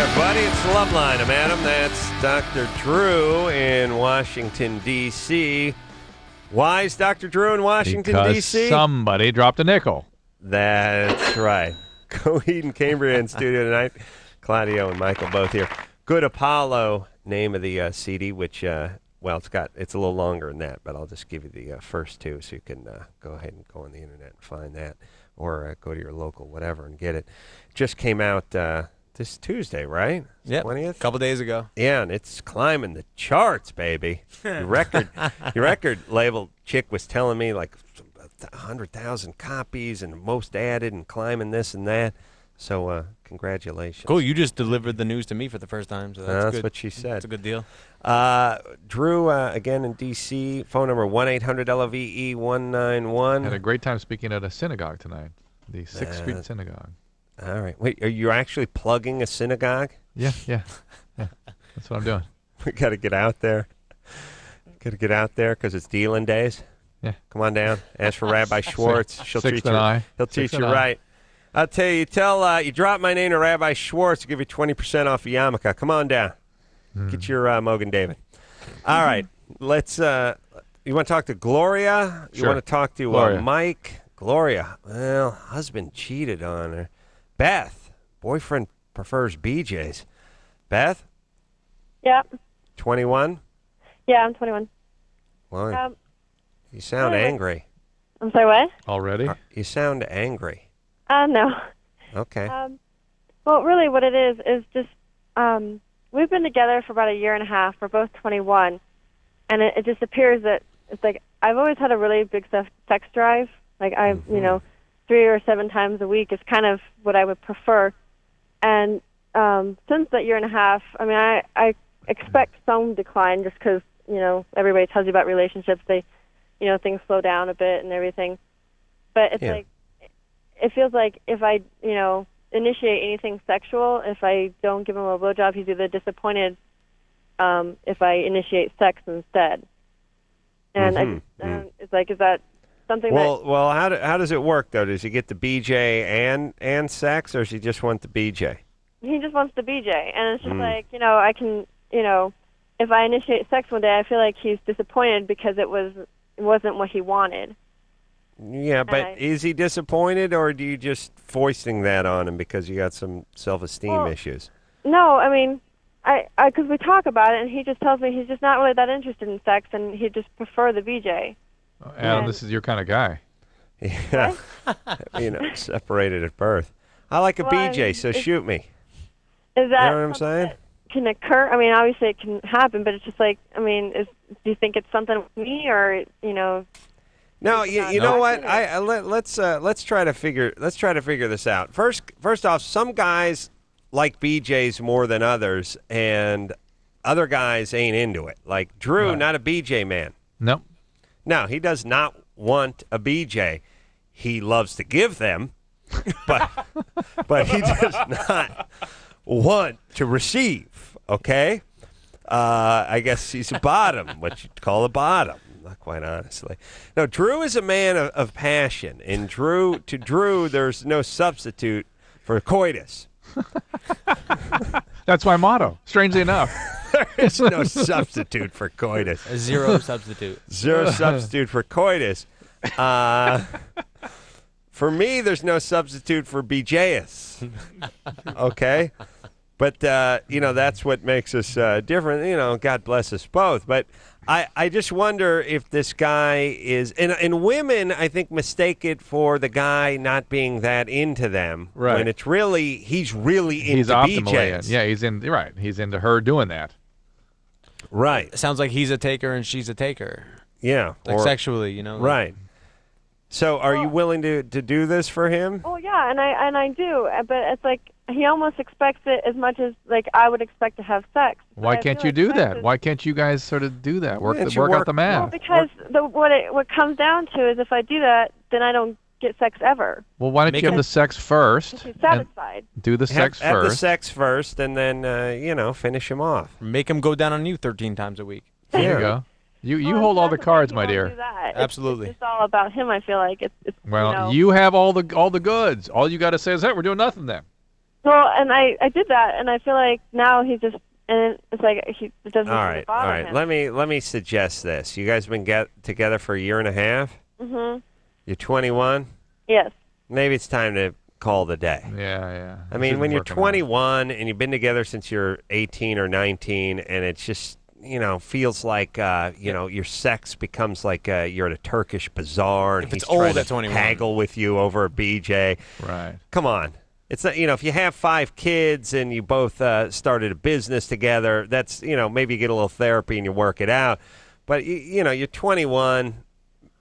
there, buddy. It's LoveLine. I'm Adam. That's Dr. Drew in Washington, D.C. Why is Dr. Drew in Washington, Because D.C.? somebody dropped a nickel. That's right. Coheed and Cambria in studio tonight. Claudio and Michael both here. Good Apollo, name of the CD, which, well, it's a little longer than that, but I'll just give you the first two so you can go ahead and go on the internet and find that, or go to your local whatever and get it. Just came out this Tuesday, right? Yep. 20th? A couple days ago. Yeah, and it's climbing the charts, baby. Your record label chick was telling me like 100,000 copies and most added and climbing this and that. So congratulations. Cool. You just delivered the news to me for the first time, so that's good. What she said. That's a good deal. Drew, again in D.C., phone number 1-800-LOVE-191. Had a great time speaking at a synagogue tonight, the 6th Street Synagogue. All right. Wait, are you actually plugging a synagogue? Yeah. That's what I'm doing. We got to get out there. Got to get out there because it's dealing days. Yeah. Come on down. Ask for Rabbi Schwartz. He'll treat you right. I'll tell you, you drop my name to Rabbi Schwartz, I'll give you 20% off a yarmulke. Come on down. Get your Mogan David. All right. Let's, you want to talk to Gloria? Sure. You want to talk to Gloria. Mike? Gloria. Well, husband cheated on her. Beth. Boyfriend prefers BJ's. Beth? Yeah. 21? Yeah, I'm 21. Well, you sound angry. I'm sorry, what? Already? You sound angry. No. Okay. Well, really what it is just, we've been together for about a year and a half. We're both 21. And it just appears that it's like I've always had a really big sex drive. Like, 3 or 7 times a week is kind of what I would prefer. And since that year and a half, I mean, I expect some decline just because, everybody tells you about relationships. They, things slow down a bit and everything. But it's like, it feels like if I, initiate anything sexual, if I don't give him a blowjob, he's either disappointed if I initiate sex instead. And it's like, is that something Well, how does it work, though? Does he get the BJ and sex, or does he just want the BJ? He just wants the BJ. And it's just like, I can, if I initiate sex one day, I feel like he's disappointed because it wasn't what he wanted. Yeah, but is he disappointed, or do you just foisting that on him because you got some self-esteem issues? No, I mean, because we talk about it, and he just tells me he's just not really that interested in sex, and he'd just prefer the BJ. Adam, this is your kind of guy. Yeah, separated at birth. I like a BJ, so shoot me. Is that you know what I'm saying? That can occur? I mean, obviously it can happen, but it's just like, I mean, do you think it's something with me, or No, you know what? Let's try to figure this out. First off, some guys like BJ's more than others, and other guys ain't into it. Like Drew, not a BJ man. Nope. No, he does not want a BJ. He loves to give them, but he does not want to receive. Okay, I guess he's a bottom, what you'd call a bottom. Not quite honestly. No, Drew is a man of passion, and to Drew, there's no substitute for coitus. That's my motto, strangely enough. There is no substitute for coitus. Zero substitute. Zero substitute for coitus. For me, there's no substitute for BJS. Okay? But, that's what makes us different. God bless us both. But I just wonder if this guy is, and women, I think, mistake it for the guy not being that into them. Right. When it's really, he's really into He's optimally BJs. in. Yeah, he's into her doing that. Right. Sounds like he's a taker and she's a taker. Yeah. Like sexually, Right. So are you willing to do this for him? Oh yeah, and I do, but it's like he almost expects it as much as like I would expect to have sex. Why can't you do that? Why can't you guys sort of do that? Work out the math. Well, because what comes down to is if I do that, then I don't get sex ever. Well, why don't you have the sex first? He's satisfied. Do the sex first. Have the sex first, and then finish him off. Make him go down on you 13 times a week. There you go. You hold all the cards, my dear. Do that. Absolutely. It's all about him. I feel like it's well, you have all the goods. All you got to say is, "Hey, we're doing nothing then." Well, and I did that, and I feel like now he's just, and it's like it doesn't All right. bother him. Let me suggest this. You guys been together for a year and a half. Mm-hmm. You're 21. Yes. Maybe it's time to call the day. Yeah. I mean, when you're 21 and you've been together since you're 18 or 19, and it's just, feels like, your sex becomes like you're at a Turkish bazaar and If he's it's old trying at to 21. haggle with you over a BJ. Right. Come on. It's not, if you have 5 kids and you both started a business together, that's, maybe you get a little therapy and you work it out. But, you're 21.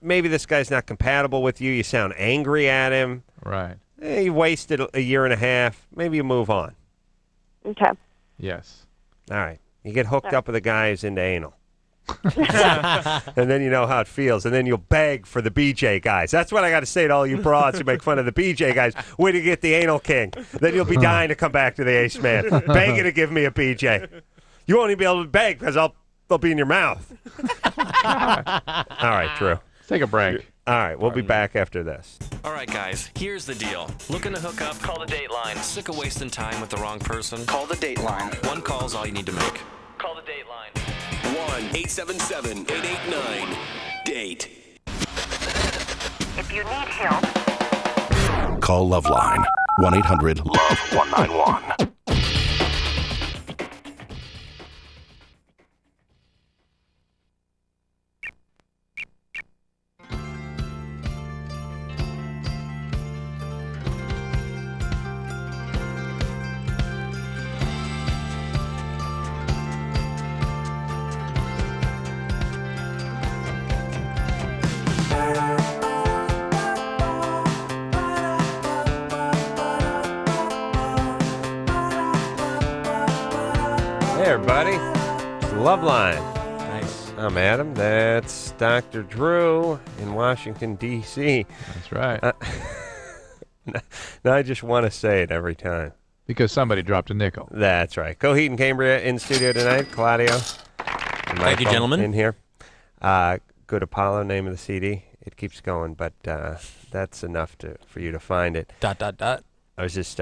Maybe this guy's not compatible with you. You sound angry at him. Right. You wasted a year and a half. Maybe you move on. Okay. Yes. All right. You get hooked up with a guy who's into anal. And then you know how it feels. And then you'll beg for the BJ guys. That's what I got to say to all you broads who make fun of the BJ guys. Where do you get the anal king? Then you'll be dying to come back to the Ace Man. Begging to give me a BJ. You won't even be able to beg because they'll be in your mouth. All right, Drew. Take a break. All right, we'll be back after this. All right, guys, here's the deal. Looking to hook up? Call the Dateline. Sick of wasting time with the wrong person? Call the Dateline. One call's all you need to make. Call the Dateline. 1-877-889-DATE. If you need help, call LoveLine. 1-800-LOVE-191. Hey, everybody. It's LoveLine. Nice. I'm Adam. That's Dr. Drew in Washington, D.C. That's right. Now I just want to say it every time. Because somebody dropped a nickel. That's right. Coheed and Cambria in studio tonight. Claudio. Thank you, gentlemen. In here. Good Apollo, name of the CD. It keeps going, but that's enough for you to find it. ... I was just,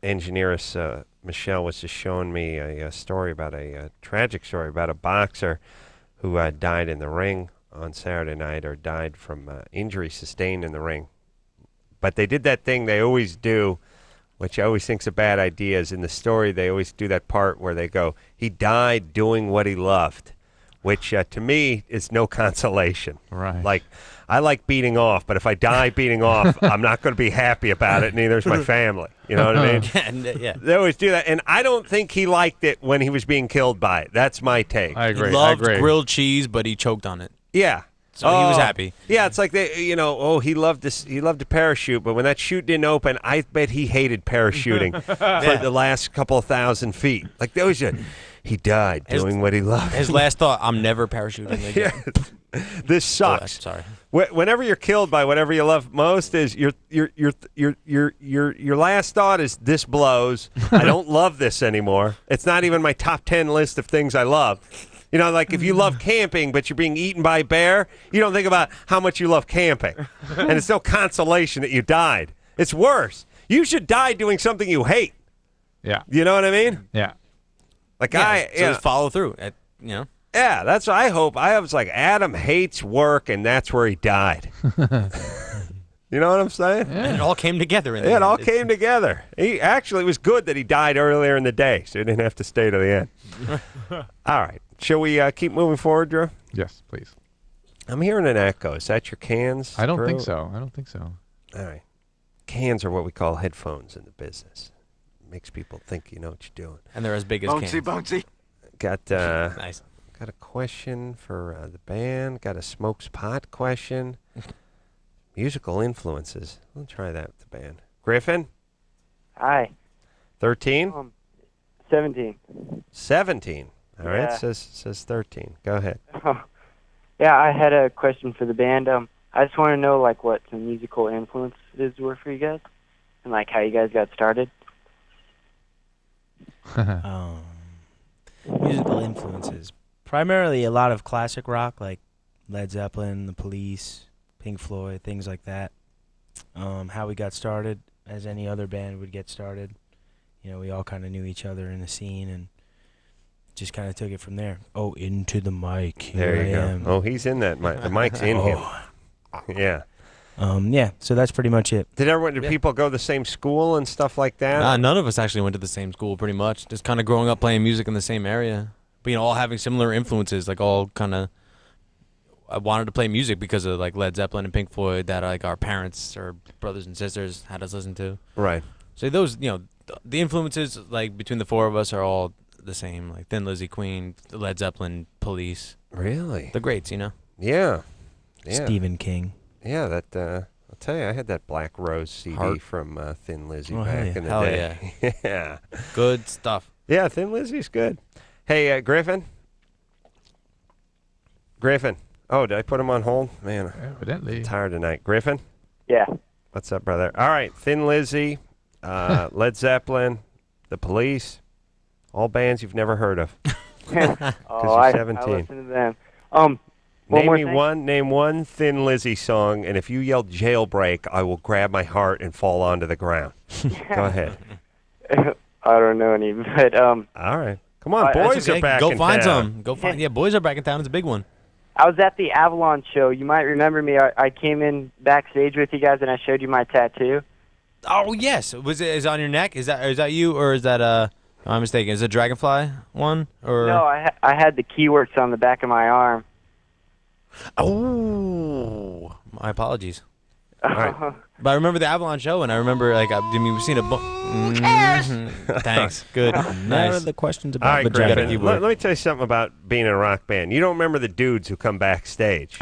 engineeress Michelle was just showing me a story about a tragic story about a boxer who died in the ring on Saturday night, or died from injury sustained in the ring. But they did that thing they always do, which I always think's a bad idea, is in the story they always do that part where they go, he died doing what he loved, which to me is no consolation. Right. Like, I like beating off, but if I die beating off, I'm not going to be happy about it, neither is my family. You know what I mean? Yeah. They always do that, and I don't think he liked it when he was being killed by it. That's my take. I agree. He loved grilled cheese, but he choked on it. Yeah. So he was happy. Yeah, it's like he loved this. He loved to parachute, but when that chute didn't open, I bet he hated parachuting for the last couple of 1,000 feet. Like he died doing what he loved. His last thought: I'm never parachuting again. This sucks. Sorry. Whenever you're killed by whatever you love most, is your last thought is, this blows. I don't love this anymore. It's not even my top 10 list of things I love. You know, like if you love camping, but you're being eaten by a bear, you don't think about how much you love camping. And it's no consolation that you died. It's worse. You should die doing something you hate. Yeah. You know what I mean? Yeah. Like just follow through. Yeah, that's what I hope. I was like, Adam hates work, and that's where he died. You know what I'm saying? Yeah. And it all came together. It all came together. It was good that he died earlier in the day, so he didn't have to stay to the end. All right. Shall we keep moving forward, Drew? Yes, please. I'm hearing an echo. Is that your cans? I don't Drew? think so. I don't think so. All right. Cans are what we call headphones in the business. It makes people think you know what you're doing. And they're as big as cans. Bouncy. Got nice. Got a question for the band. Got a smokes pot question. Musical influences. We'll try that with the band. Griffin? Hi. 13? 17. 17. All right, Yeah. says 13. Go ahead. Yeah, I had a question for the band. I just want to know, like, what some musical influences were for you guys, and, like, how you guys got started. Musical influences. Primarily a lot of classic rock, like Led Zeppelin, The Police, Pink Floyd, things like that. How we got started, as any other band would get started. we all kind of knew each other in the scene and just kind of took it from there. Oh, into the mic. Here There you I go. am. Oh, he's in that mic. The mic's in him. Yeah. Yeah, so that's pretty much it. Did people go to the same school and stuff like that? None of us actually went to the same school, pretty much. Just kind of growing up playing music in the same area. But, all having similar influences, like all kind of... I wanted to play music because of, like, Led Zeppelin and Pink Floyd that, like, our parents or brothers and sisters had us listen to. Right. So those, the influences, like, between the four of us are all the same. Like, Thin Lizzy, Queen, Led Zeppelin, Police. Really? The greats, Yeah. Stephen King. Yeah, that... I'll tell you, I had that Black Rose CD Heart. from Thin Lizzy Oh, back in the Hell day. Yeah. Good stuff. Yeah, Thin Lizzy's good. Hey, Griffin? Griffin. Oh, did I put him on hold? Man, Evidently. I'm tired tonight. Griffin? Yeah. What's up, brother? All right, Thin Lizzy, Led Zeppelin, The Police, all bands you've never heard of. I 17. listen to them. Name one Thin Lizzy song, and if you yell jailbreak, I will grab my heart and fall onto the ground. Go ahead. I don't know any, but All right. Come on, boys are back Go in find town. some. Yeah, boys are back in town. It's a big one. I was at the Avalon show. You might remember me. I came in backstage with you guys, and I showed you my tattoo. Oh yes, is it on your neck? Is that you, or is that am I mistaken? Is it a dragonfly one or? No, I had the keywords on the back of my arm. Oh, my apologies. All right. But I remember the Avalon show, and I remember we've seen a book. Who cares? Thanks. Good. What are Nice. the questions All about right, vagina? Griffin, let me tell you something about being in a rock band. You don't remember the dudes who come backstage.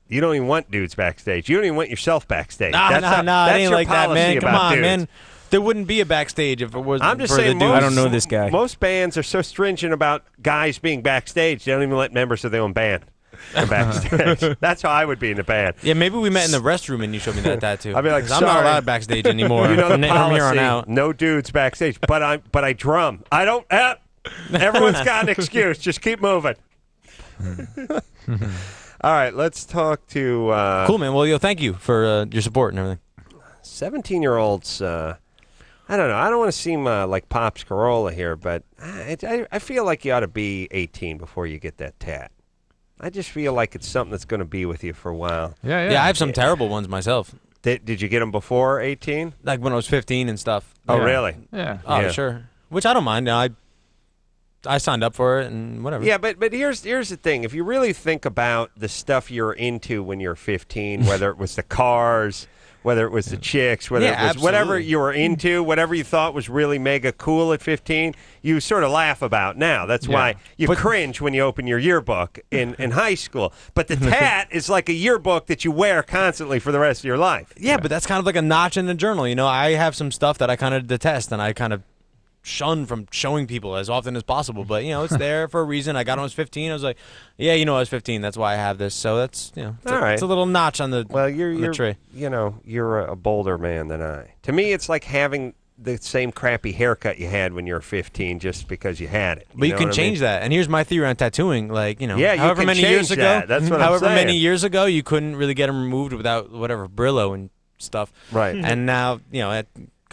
You don't even want dudes backstage. You don't even want yourself backstage. Nah, that's it ain't your like that, policy man. Come about on, dudes. man. There wouldn't be a backstage if it wasn't I'm just for saying, the dudes. I don't know this guy. Most bands are so stringent about guys being backstage, they don't even let members of their own band come backstage. That's how I would be in the band. Yeah, maybe we met in the restroom and you showed me that tattoo. I'd be like, 'Cause I'm not sorry. allowed backstage anymore. You know the from policy, here on out. no dudes backstage. But I drum. I don't. Everyone's got an excuse. Just keep moving. All right, let's talk to. Cool, man. Well, thank you for your support and everything. 17-year-olds. I don't know. I don't want to seem like Pops Corolla here, but I feel like you ought to be 18 before you get that tat. I just feel like it's something that's going to be with you for a while. Yeah, I have some terrible ones myself. Did you get them before 18? Like when I was 15 and stuff. Oh, really? Yeah. Oh, Yeah. sure. Which I don't mind. I signed up for it and whatever. Yeah, but here's the thing. If you really think about the stuff you're into when you're 15, whether it was the cars, whether it was the chicks, whether Yeah, it was whatever absolutely. you were into, whatever you thought was really mega cool at 15, you sort of laugh about now. That's why you cringe when you open your yearbook in high school. But the tat is like a yearbook that you wear constantly for the rest of your life. Yeah, but that's kind of like a notch in the journal. I have some stuff that I kind of detest and I kind of shun from showing people as often as possible. But, it's there for a reason. I got when I was 15. I was like, yeah, I was 15. That's why I have this. So that's, All right. it's a little notch on the, you're on the tray. You're a bolder man than I. To me, it's like having the same crappy haircut you had when you were 15 just because you had it. But you know can what I change mean? that. And here's my theory on tattooing. Like, Yeah, you however can many change years ago, that. That's what I'm however many saying. years ago, you couldn't really get them removed without whatever Brillo and stuff. Right. And now, a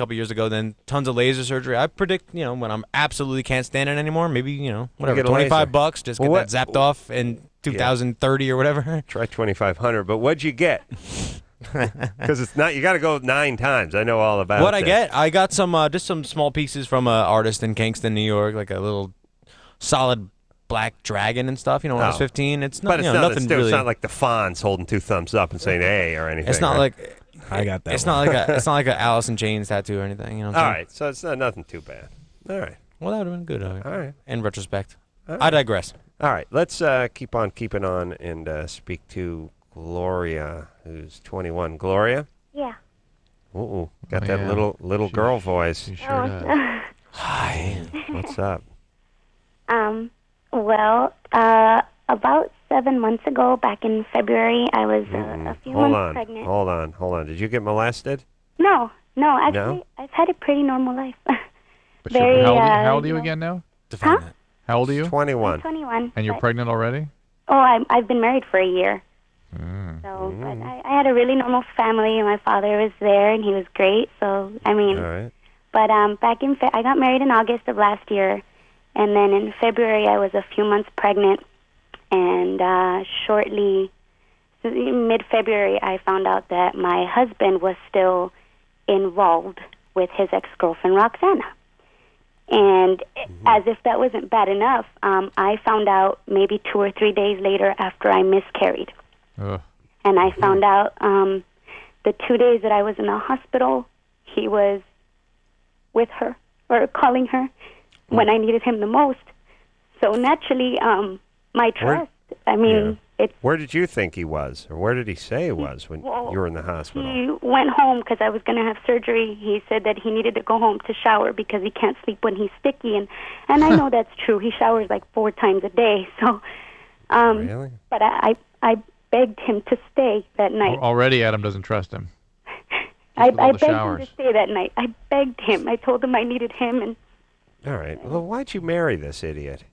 couple years ago, then tons of laser surgery. I predict, when I'm absolutely can't stand it anymore, maybe, whatever, Get a laser. $25, just get that zapped off in 2030 or whatever. Try 2,500, but what'd you get? Because it's not. You got to go 9 times. I know all about What that. I got some just some small pieces from an artist in Kingston, New York, like a little solid black dragon and stuff. When I was 15, it's not. But it's not. Nothing Still, really. It's not like the Fonz holding 2 thumbs up and saying "Hey" or anything. It's not right? like. I got that. It's not like a. It's not like a Alice in Chains tattoo or anything. You know. What I'm All saying? right, so it's not nothing too bad. All right. Well, that would have been good. All right. In retrospect, All right. I digress. All right, let's keep on keeping on and speak to Gloria, who's 21. Gloria? Yeah. Ooh, got Oh, that yeah. little girl voice. You sure does. Hi. What's up? Well, about 7 months ago, back in February, I was a few months pregnant. Hold on. Did you get molested? No, actually, I've had a pretty normal life. But Very, how old are you again now? Huh? How old are you? 21. I'm 21. And you're but- pregnant already? Oh, I've been married for a year. Mm. So, but I had a really normal family, and my father was there, and he was great. So, I mean, All right. But back in I got married in August of last year, and then in February I was a few months pregnant, and shortly, mid-February, I found out that my husband was still involved with his ex-girlfriend Roxana. And as if that wasn't bad enough, I found out maybe 2 or 3 days later after I miscarried. Ugh. And I found out the 2 days that I was in the hospital, he was with her or calling her when I needed him the most. So naturally, my trust, Where did you think he was, or where did he say he was when you were in the hospital? He went home because I was going to have surgery. He said that he needed to go home to shower because he can't sleep when he's sticky, and I know that's true. He showers like 4 times a day. So, really? But I begged him to stay that night. Already, Adam doesn't trust him. I begged him to stay that night. I begged him. I told him I needed him, and All right. Well, why'd you marry this idiot?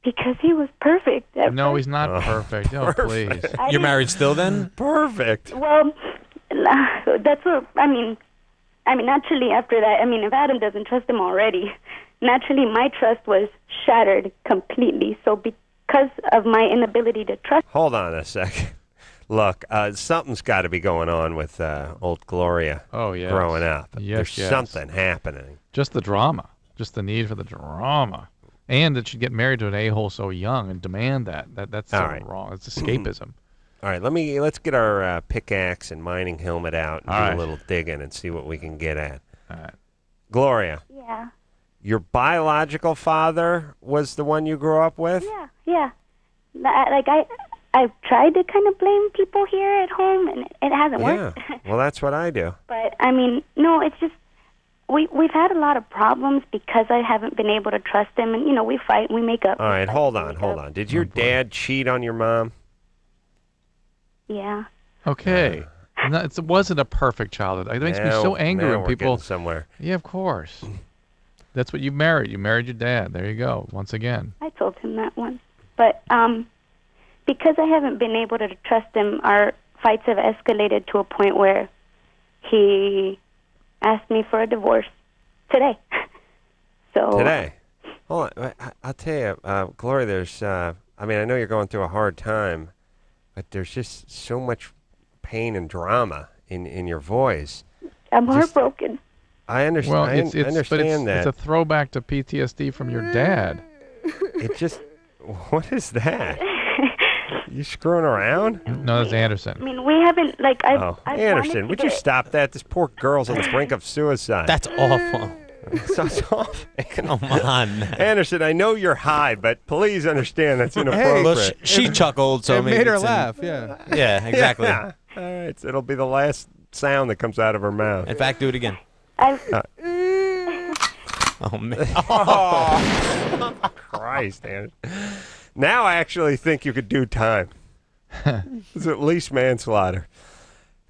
because he was perfect. No, he's not perfect. Oh, please. You're married still then? Perfect. Well, that's what I mean. Naturally, after that, if Adam doesn't trust him already, naturally my trust was shattered completely. So because of my inability to trust. Hold on a second. Look, something's got to be going on with old Gloria. Oh, yes. Growing up. Yes, There's something happening. Just the drama. Just the need for the drama. And that she'd get married to an a-hole so young and demand that. That's so wrong. It's escapism. All right, let's get our pickaxe and mining helmet out and All do right. a little digging and see what we can get at. All right. Gloria, Yeah. your biological father was the one you grew up with? Yeah. I've tried to kind of blame people here at home, and it hasn't worked. Well, that's what I do. But no, it's just we've had a lot of problems because I haven't been able to trust him, and we fight, and we make up. All right, hold on. Did your dad cheat on your mom? Yeah. Okay. No, it wasn't a perfect childhood. It makes me so angry now when we're people. getting somewhere. Yeah, of course. That's what you married. You married your dad. There you go. Once again. I told him that once, but because I haven't been able to trust him, our fights have escalated to a point where he asked me for a divorce today. Today? Hold on. I'll tell you, Gloria, there's, I know you're going through a hard time, but there's just so much pain and drama in your voice. I'm heartbroken. I understand. Well, I understand that. It's a throwback to PTSD from your dad. It just, what is that? You screwing around? No, that's Anderson. We haven't I've Anderson, would you stop that? This poor girl's on the brink of suicide. That's awful. That's awful. Come on, man. Anderson, I know you're high, but please understand that's inappropriate. Well, she chuckled, so it maybe made her it's laugh. Yeah. Yeah, exactly. Yeah. All right, so it'll be the last sound that comes out of her mouth. In fact, do it again. Oh man! Oh, Christ, Anderson. Now I actually think you could do time. It's at least manslaughter.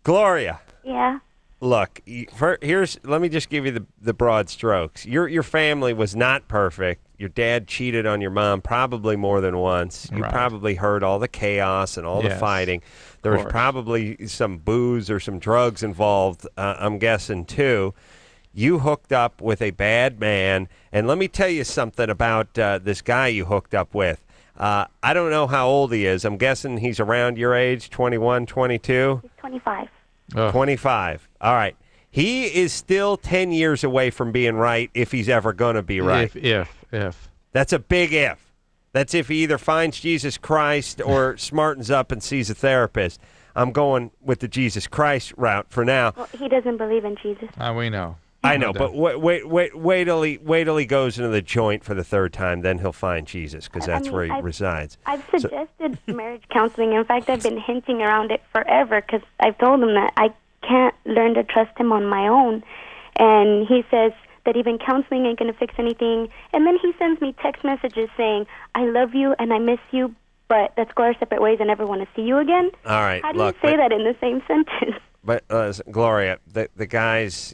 Gloria. Yeah. Look, let me just give you the broad strokes. Your family was not perfect. Your dad cheated on your mom probably more than once. You probably heard all the chaos and all the fighting. There was probably some booze or some drugs involved, I'm guessing, too. You hooked up with a bad man. And let me tell you something about this guy you hooked up with. I don't know how old he is. I'm guessing he's around your age, 21, 22? He's 25. 25. All right. He is still 10 years away from being right if he's ever going to be right. If. That's a big if. That's if he either finds Jesus Christ or smartens up and sees a therapist. I'm going with the Jesus Christ route for now. Well, he doesn't believe in Jesus. We know. I know, but wait till he goes into the joint for the third time, then he'll find Jesus, because that's where he resides. I've suggested marriage counseling. In fact, I've been hinting around it forever because I've told him that I can't learn to trust him on my own. And he says that even counseling ain't going to fix anything. And then he sends me text messages saying, I love you and I miss you, but let's go our separate ways and never want to see you again. All right, How do you say that in the same sentence? But, Gloria, the guy's,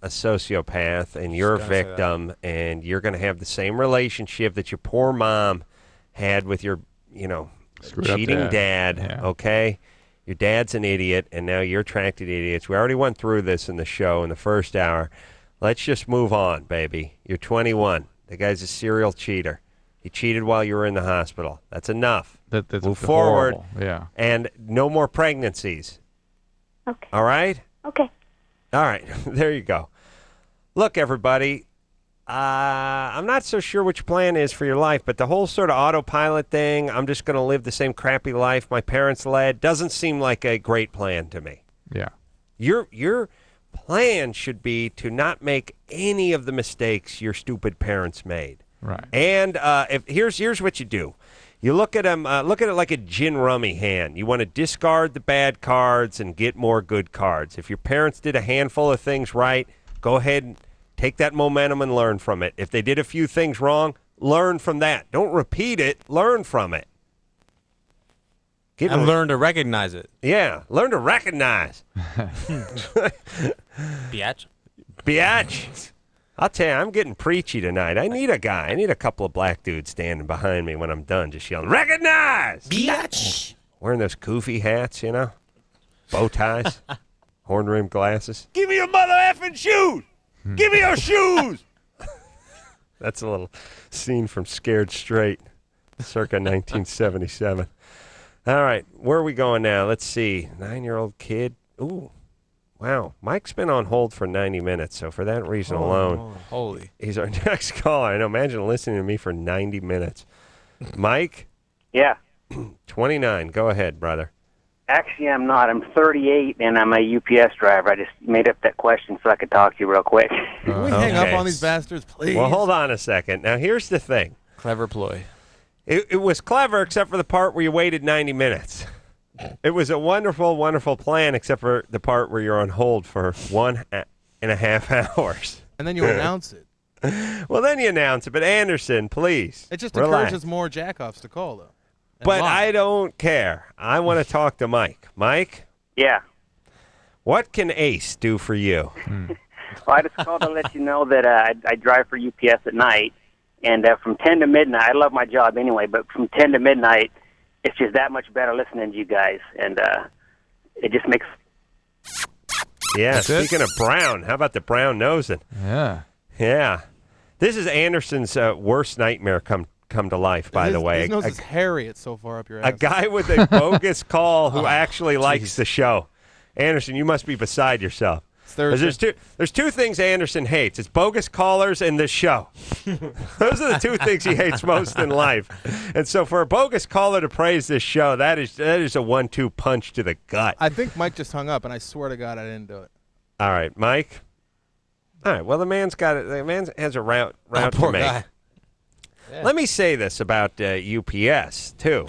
a sociopath, and you're a victim, and you're going to have the same relationship that your poor mom had with your, cheating dad, okay? Your dad's an idiot, and now you're attracted to idiots. We already went through this in the show in the first hour. Let's just move on, baby. You're 21. The guy's a serial cheater. He cheated while you were in the hospital. That's enough. That's move forward. Horrible. Yeah. And no more pregnancies. Okay. All right? Okay. All right. There you go. Look, everybody, I'm not so sure what your plan is for your life, but the whole sort of autopilot thing, I'm just going to live the same crappy life my parents led, doesn't seem like a great plan to me. Yeah. Your plan should be to not make any of the mistakes your stupid parents made. Right. And here's what you do. You look at them. Look at it like a gin rummy hand. You want to discard the bad cards and get more good cards. If your parents did a handful of things right, go ahead and take that momentum and learn from it. If they did a few things wrong, learn from that. Don't repeat it. Learn from it. And learn to recognize it. Yeah, learn to recognize. Biatch. Biatch. I'll tell you, I'm getting preachy tonight. I need a guy. I need a couple of black dudes standing behind me when I'm done, just yelling, recognize! Biatch! Wearing those goofy hats, you know? Bow ties. Horn-rimmed glasses. Give me your mother effing shoes! Give me your shoes! That's a little scene from Scared Straight, circa 1977. All right, where are we going now? Let's see. 9-year-old kid. Ooh. Wow, Mike's been on hold for 90 minutes, so for that reason alone, holy, he's our next caller. I know, imagine listening to me for 90 minutes. Mike? Yeah. 29, go ahead, brother. Actually, I'm not. I'm 38, and I'm a UPS driver. I just made up that question so I could talk to you real quick. Can we hang up on these bastards, please? Well, hold on a second. Now, here's the thing. Clever ploy. It was clever, except for the part where you waited 90 minutes. It was a wonderful, wonderful plan, except for the part where you're on hold for 1.5 hours. And then you announce it. Well, then you announce it. But Anderson, please, It just relax. encourages more jackoffs to call, though. And But lie. I don't care. I want to talk to Mike. Mike? Yeah. What can Ace do for you? Well, I just called to let you know that I drive for UPS at night, and from 10 to midnight, I love my job anyway, but from 10 to midnight, it's just that much better listening to you guys, and it just makes... Yeah, That's it? speaking of brown, how about the brown nosing? Yeah. Yeah. This is Anderson's worst nightmare come to life, by the way. His nose is hairy. It's so far up your ass. A guy with a bogus call who actually likes the show. Anderson, you must be beside yourself. There's two things Anderson hates. It's bogus callers and this show. Those are the two things he hates most in life. And so for a bogus caller to praise this show, that is a 1-2 punch to the gut. I think Mike just hung up, and I swear to God I didn't do it. All right, Mike. All right, well, the man's got it. The man has a route to poor make. guy. Let me say this about UPS, too.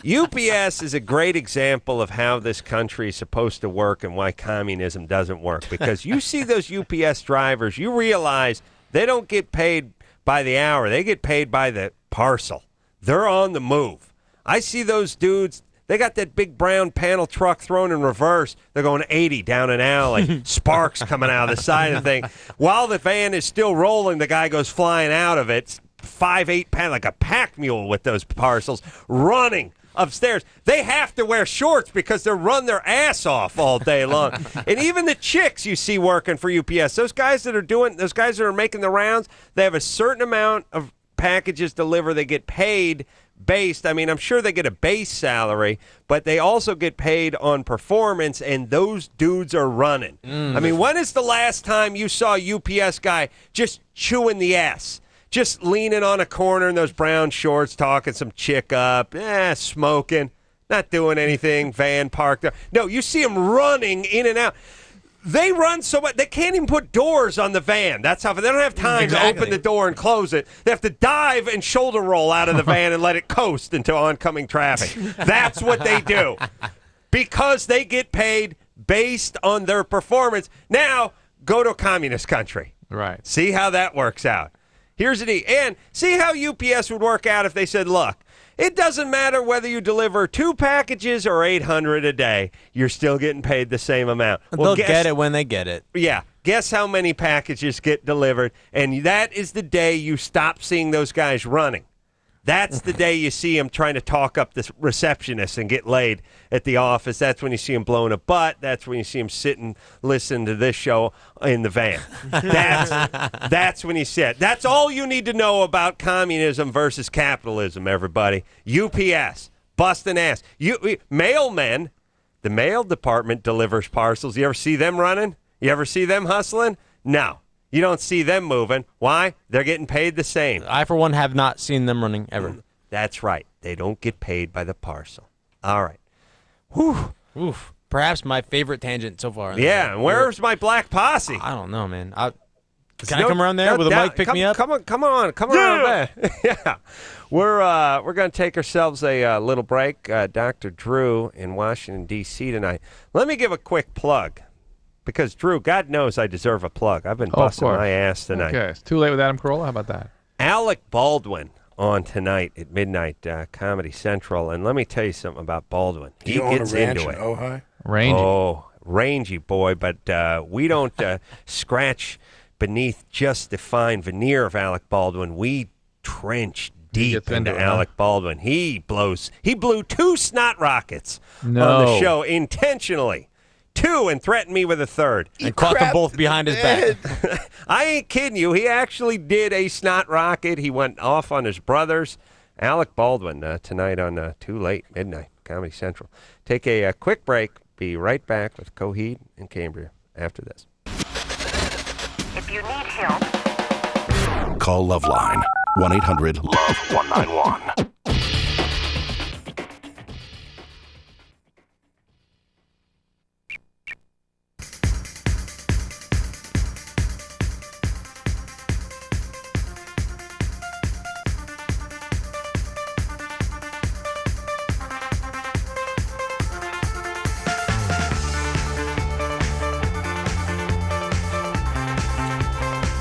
UPS is a great example of how this country is supposed to work and why communism doesn't work. Because you see those UPS drivers, you realize they don't get paid by the hour. They get paid by the parcel. They're on the move. I see those dudes. They got that big brown panel truck thrown in reverse. They're going 80 down an alley. Sparks coming out of the side of the thing. While the van is still rolling, the guy goes flying out of it. 5'8" pound, like a pack mule with those parcels, running upstairs. They have to wear shorts because they run their ass off all day long. And even the chicks you see working for UPS, those guys that are making the rounds, they have a certain amount of packages delivered. They get paid based, I'm sure they get a base salary, but they also get paid on performance, and those dudes are running. When is the last time you saw a UPS guy just chewing the ass? Just leaning on a corner in those brown shorts, talking some chick up, smoking, not doing anything, van parked there. No, you see them running in and out. They run so much, they can't even put doors on the van. That's how, they don't have time to open the door and close it. They have to dive and shoulder roll out of the van and let it coast into oncoming traffic. That's what they do. Because they get paid based on their performance. Now, go to a communist country. Right. See how that works out. Here's the deal. And see how UPS would work out if they said, look, it doesn't matter whether you deliver 2 packages or 800 a day. You're still getting paid the same amount. They'll get it when they get it. Yeah. Guess how many packages get delivered, and that is the day you stop seeing those guys running. That's the day you see him trying to talk up the receptionist and get laid at the office. That's when you see him blowing a butt. That's when you see him sitting, listening to this show in the van. That's when you see it. That's all you need to know about communism versus capitalism, everybody. UPS, busting ass. Mailmen, the mail department delivers parcels. You ever see them running? You ever see them hustling? No. You don't see them moving. Why? They're getting paid the same. I, for one, have not seen them running ever. That's right. They don't get paid by the parcel. All right. Whew. Oof. Perhaps my favorite tangent so far. Yeah. Where's my black posse? I don't know, man. Can I come around there with a mic? Pick me up. Come on. Come around there. Yeah. We're going to take ourselves a little break. Dr. Drew in Washington, D.C. tonight. Let me give a quick plug. Because, Drew, God knows I deserve a plug. I've been busting my ass tonight. Okay, it's Too Late with Adam Carolla. How about that? Alec Baldwin on tonight at midnight, Comedy Central. And let me tell you something about Baldwin. He gets into it. Ojai? Rangy. Oh, rangy boy. But we don't scratch beneath just the fine veneer of Alec Baldwin. We trench deep into Alec Baldwin. He blew 2 snot rockets on the show intentionally. 2 and threatened me with a 3rd. And caught them both behind his back. I ain't kidding you. He actually did a snot rocket. He went off on his brothers. Alec Baldwin tonight on Too Late, midnight, Comedy Central. Take a quick break. Be right back with Coheed and Cambria after this. If you need help, Call LoveLine. 1-800-LOVE-191.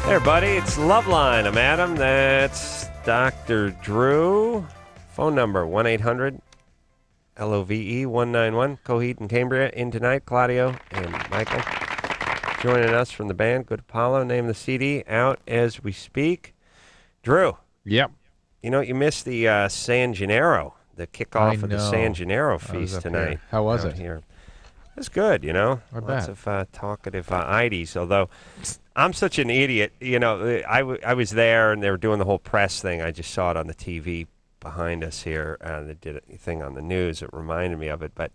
Hey, everybody, it's LoveLine. I'm Adam. That's Dr. Drew. Phone number, 1-800-LOVE-191. Coheed and Cambria in tonight. Claudio and Michael joining us from the band. Good Apollo. Name of the CD out as we speak. Drew. Yep. You know, you missed the San Gennaro, the kickoff of the San Gennaro feast tonight. Here. How was it? Here. It was good, you know. Lots of talkative ides, although I'm such an idiot. You know, I was there, and they were doing the whole press thing. I just saw it on the TV behind us here. They did a thing on the news. It reminded me of it. But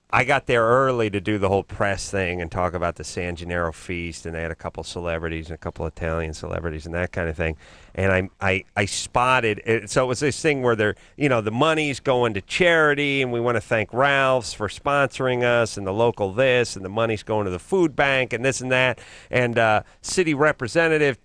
I got there early to do the whole press thing and talk about the San Gennaro feast, and they had a couple celebrities and a couple Italian celebrities and that kind of thing. And I spotted it. So it was this thing where the money's going to charity, and we want to thank Ralph's for sponsoring us, and the local this, and the money's going to the food bank, and this and that. And city representative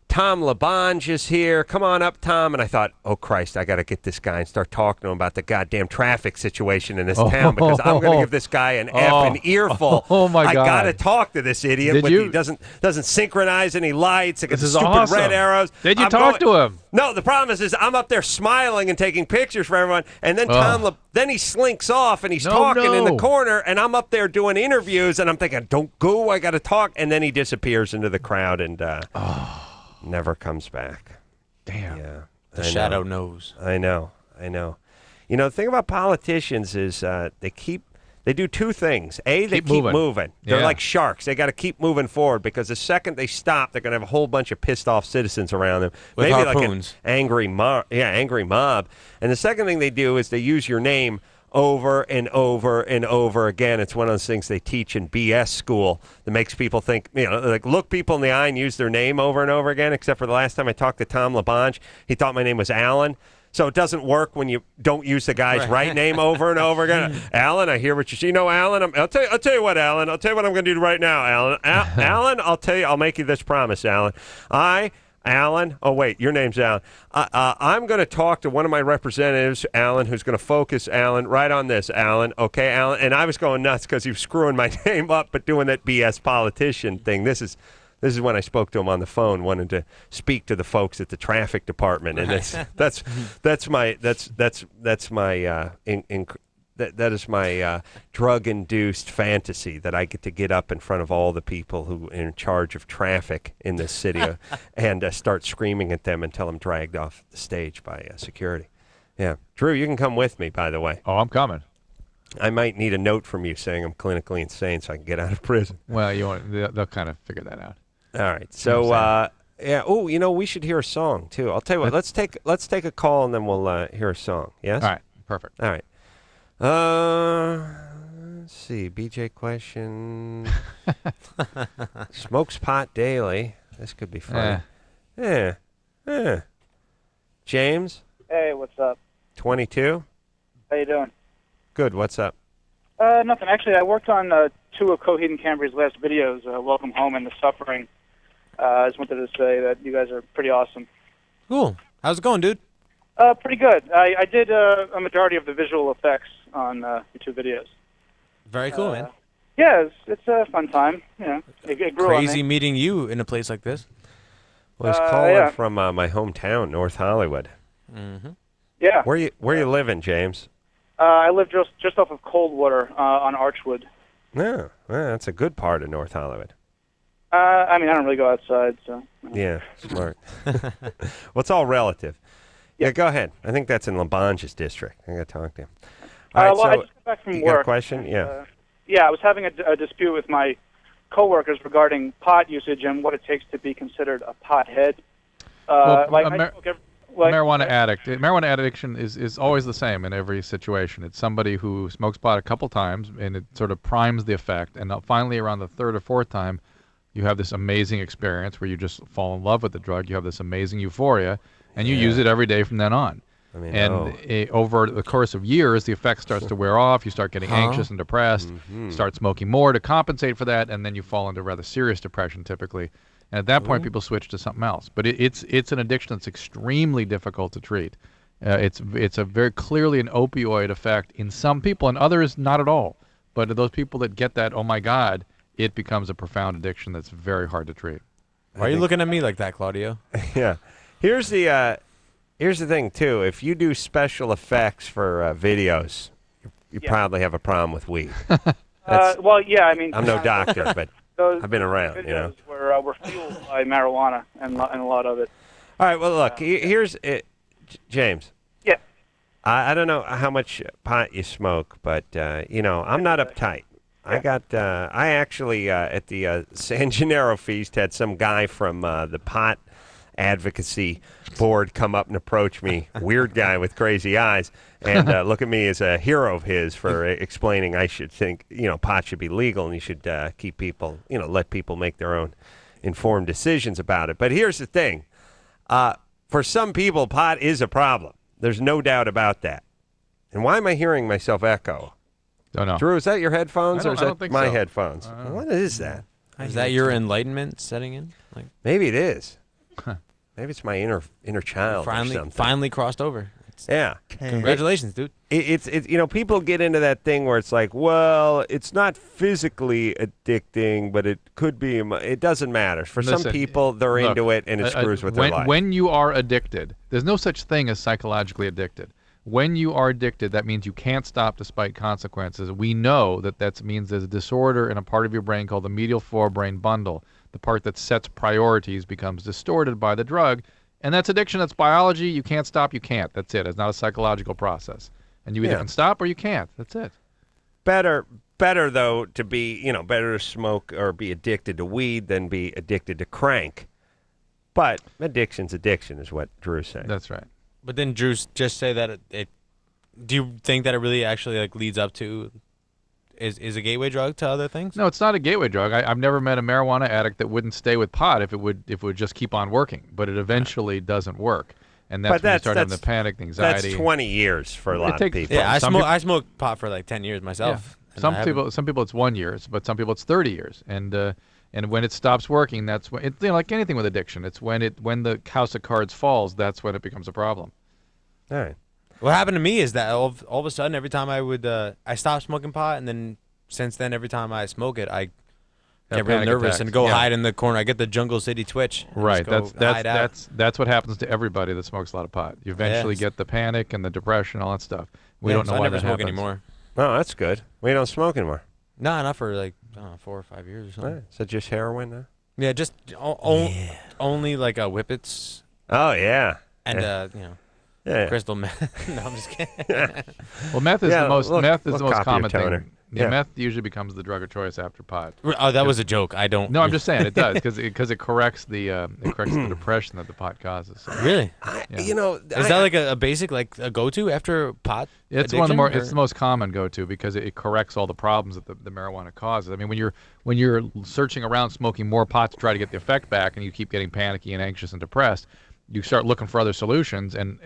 Tom LaBonge is here. Come on up, Tom. And I thought, oh, Christ, I got to get this guy and start talking to him about the goddamn traffic situation in this town, because I'm going to give this guy an effing earful. Oh, my God. I got to talk to this idiot. He doesn't synchronize any lights. It got the stupid red arrows. Did you talk to him? No, the problem is I'm up there smiling and taking pictures for everyone, and then then he slinks off, and he's talking in the corner, and I'm up there doing interviews, and I'm thinking, don't go, I got to talk. And then he disappears into the crowd, and never comes back. Damn. Yeah. The shadow knows. I know. You know, the thing about politicians is they do 2 things. A, they keep moving. They're like sharks. They got to keep moving forward, because the second they stop, they're going to have a whole bunch of pissed off citizens around them. With Maybe harpoons. Like an angry mob. Yeah, angry mob. And the second thing they do is they use your name over and over and over again. It's one of those things they teach in BS school that makes people think, like look people in the eye and use their name over and over again, except for the last time I talked to Tom LaBonge. He thought my name was Alan. So it doesn't work when you don't use the guy's right name over and over again. Alan, I hear what you say. Alan, I'll tell you what, Alan. I'll tell you what I'm going to do right now, Alan. Alan, I'll make you this promise, Alan. Alan, oh, wait, your name's Alan. I'm going to talk to one of my representatives, Alan, who's going to focus, Alan, right on this, Alan. Okay, Alan? And I was going nuts because he was screwing my name up, but doing that BS politician thing. This is when I spoke to him on the phone, wanting to speak to the folks at the traffic department, and that's my that is my drug-induced fantasy that I get up in front of all the people who are in charge of traffic in this city and start screaming at them until I'm dragged off the stage by security. Yeah. Drew, you can come with me, by the way. Oh, I'm coming. I might need a note from you saying I'm clinically insane so I can get out of prison. Well, they'll kind of figure that out. All right. So, yeah. Oh, we should hear a song too. I'll tell you what. Let's take a call and then we'll hear a song. Yes. All right. Perfect. All right. Let's see. BJ question. Smokes pot daily. This could be fun. Yeah. James. Hey, what's up? 22. How you doing? Good. What's up? Nothing. Actually, I worked on 2 of Coheed and Cambria's last videos, Welcome Home and The Suffering. I just wanted to say that you guys are pretty awesome. Cool. How's it going, dude? Pretty good. I did a majority of the visual effects on your 2 videos. Very cool, man. Yeah, it's a fun time. It grew on Crazy me. meeting you in a place like this. Well, he's calling yeah. from my hometown, North Hollywood. Mm-hmm. Yeah. Where you living, James? I live just off of Coldwater on Archwood. Yeah, well, that's a good part of North Hollywood. I mean, I don't really go outside, so. Yeah, smart. Well, it's all relative. Yeah, go ahead. I think that's in Labange's district. I got to talk to him. All right, well, so I just got back from you work. got a question? Yeah. Yeah, I was having a dispute with my coworkers regarding pot usage and what it takes to be considered a pothead. Marijuana addict. Marijuana addiction is always the same in every situation. It's somebody who smokes pot a couple times, and it sort of primes the effect, and finally around the 3rd or 4th time, you have this amazing experience where you just fall in love with the drug. You have this amazing euphoria, and you use it every day from then on. I mean, over the course of years, the effect starts to wear off. You start getting anxious and depressed. Start smoking more to compensate for that, and then you fall into rather serious depression typically. And at that point, people switch to something else. But it's an addiction that's extremely difficult to treat. It's a very clearly an opioid effect in some people, and others not at all. But those people that get that, oh my God, it becomes a profound addiction that's very hard to treat. Why are you looking at me like that, Claudio? Yeah. Here's the thing too. If you do special effects for videos, you probably have a problem with weed. Well, yeah, I mean, I'm no doctor, but I've been around. Videos were fueled by marijuana and a lot of it. All right. Well, look. Here's it, James. Yeah. I don't know how much pot you smoke, but I'm not uptight. I actually at the San Gennaro feast had some guy from the pot advocacy board come up and approach me, weird guy with crazy eyes, and look at me as a hero of his for explaining I should think, pot should be legal and you should keep people, let people make their own informed decisions about it. But here's the thing. For some people, pot is a problem. There's no doubt about that. And why am I hearing myself echo? Don't know. Drew, is that your headphones or is that my so. headphones? What is that? Is that your enlightenment setting in? Maybe it is. Maybe it's my inner child or something. Finally crossed over. Yeah. Congratulations, dude. It's people get into that thing where it's like, well, it's not physically addicting, but it could be. It doesn't matter. For some people, they're into it, and it screws with their life. When you are addicted, there's no such thing as psychologically addicted. When you are addicted, that means you can't stop despite consequences. We know that means there's a disorder in a part of your brain called the medial forebrain bundle. The part that sets priorities becomes distorted by the drug, and that's addiction. That's biology. You can't stop. You can't. That's it. It's not a psychological process. And you either can stop or you can't. That's it. Better though to be, better to smoke or be addicted to weed than be addicted to crank. But addiction's addiction is what Drew's saying. That's right. But then Drew just say that it. Do you think that it really actually leads up to? Is a gateway drug to other things? No, it's not a gateway drug. I've never met a marijuana addict that wouldn't stay with pot if it would just keep on working. But it eventually doesn't work, and that's when you start having the panic, the anxiety. That's 20 years for a lot of people. Yeah, I smoked pot for 10 years myself. Yeah. Some people it's 1 year, but some people it's 30 years, and when it stops working, that's when it's like anything with addiction. It's when the house of cards falls, that's when it becomes a problem. All right. What happened to me is that all of a sudden, every time I stopped smoking pot, and then since then, every time I smoke it, I get real nervous and go hide in the corner. I get the Jungle City twitch. Right. That's what happens to everybody that smokes a lot of pot. You eventually get the panic and the depression, all that stuff. We don't know why that happens anymore. Oh, that's good. We don't smoke anymore. No, not for like, I don't know, 4 or 5 years or something. Right. So just heroin now? Yeah, just only like whippets. Oh, yeah. And, Yeah. crystal meth. No, I'm just kidding. Well, meth is the most common toner. thing. Yeah, meth usually becomes the drug of choice after pot. Oh, that was a joke. I don't. No, I'm just saying it does because it corrects the depression that the pot causes. So. Really? Yeah. Is that like a basic a go-to after pot? It's addiction, one of the more. or? It's the most common go-to because it corrects all the problems that the marijuana causes. I mean, when you're searching around smoking more pot to try to get the effect back, and you keep getting panicky and anxious and depressed, you start looking for other solutions, and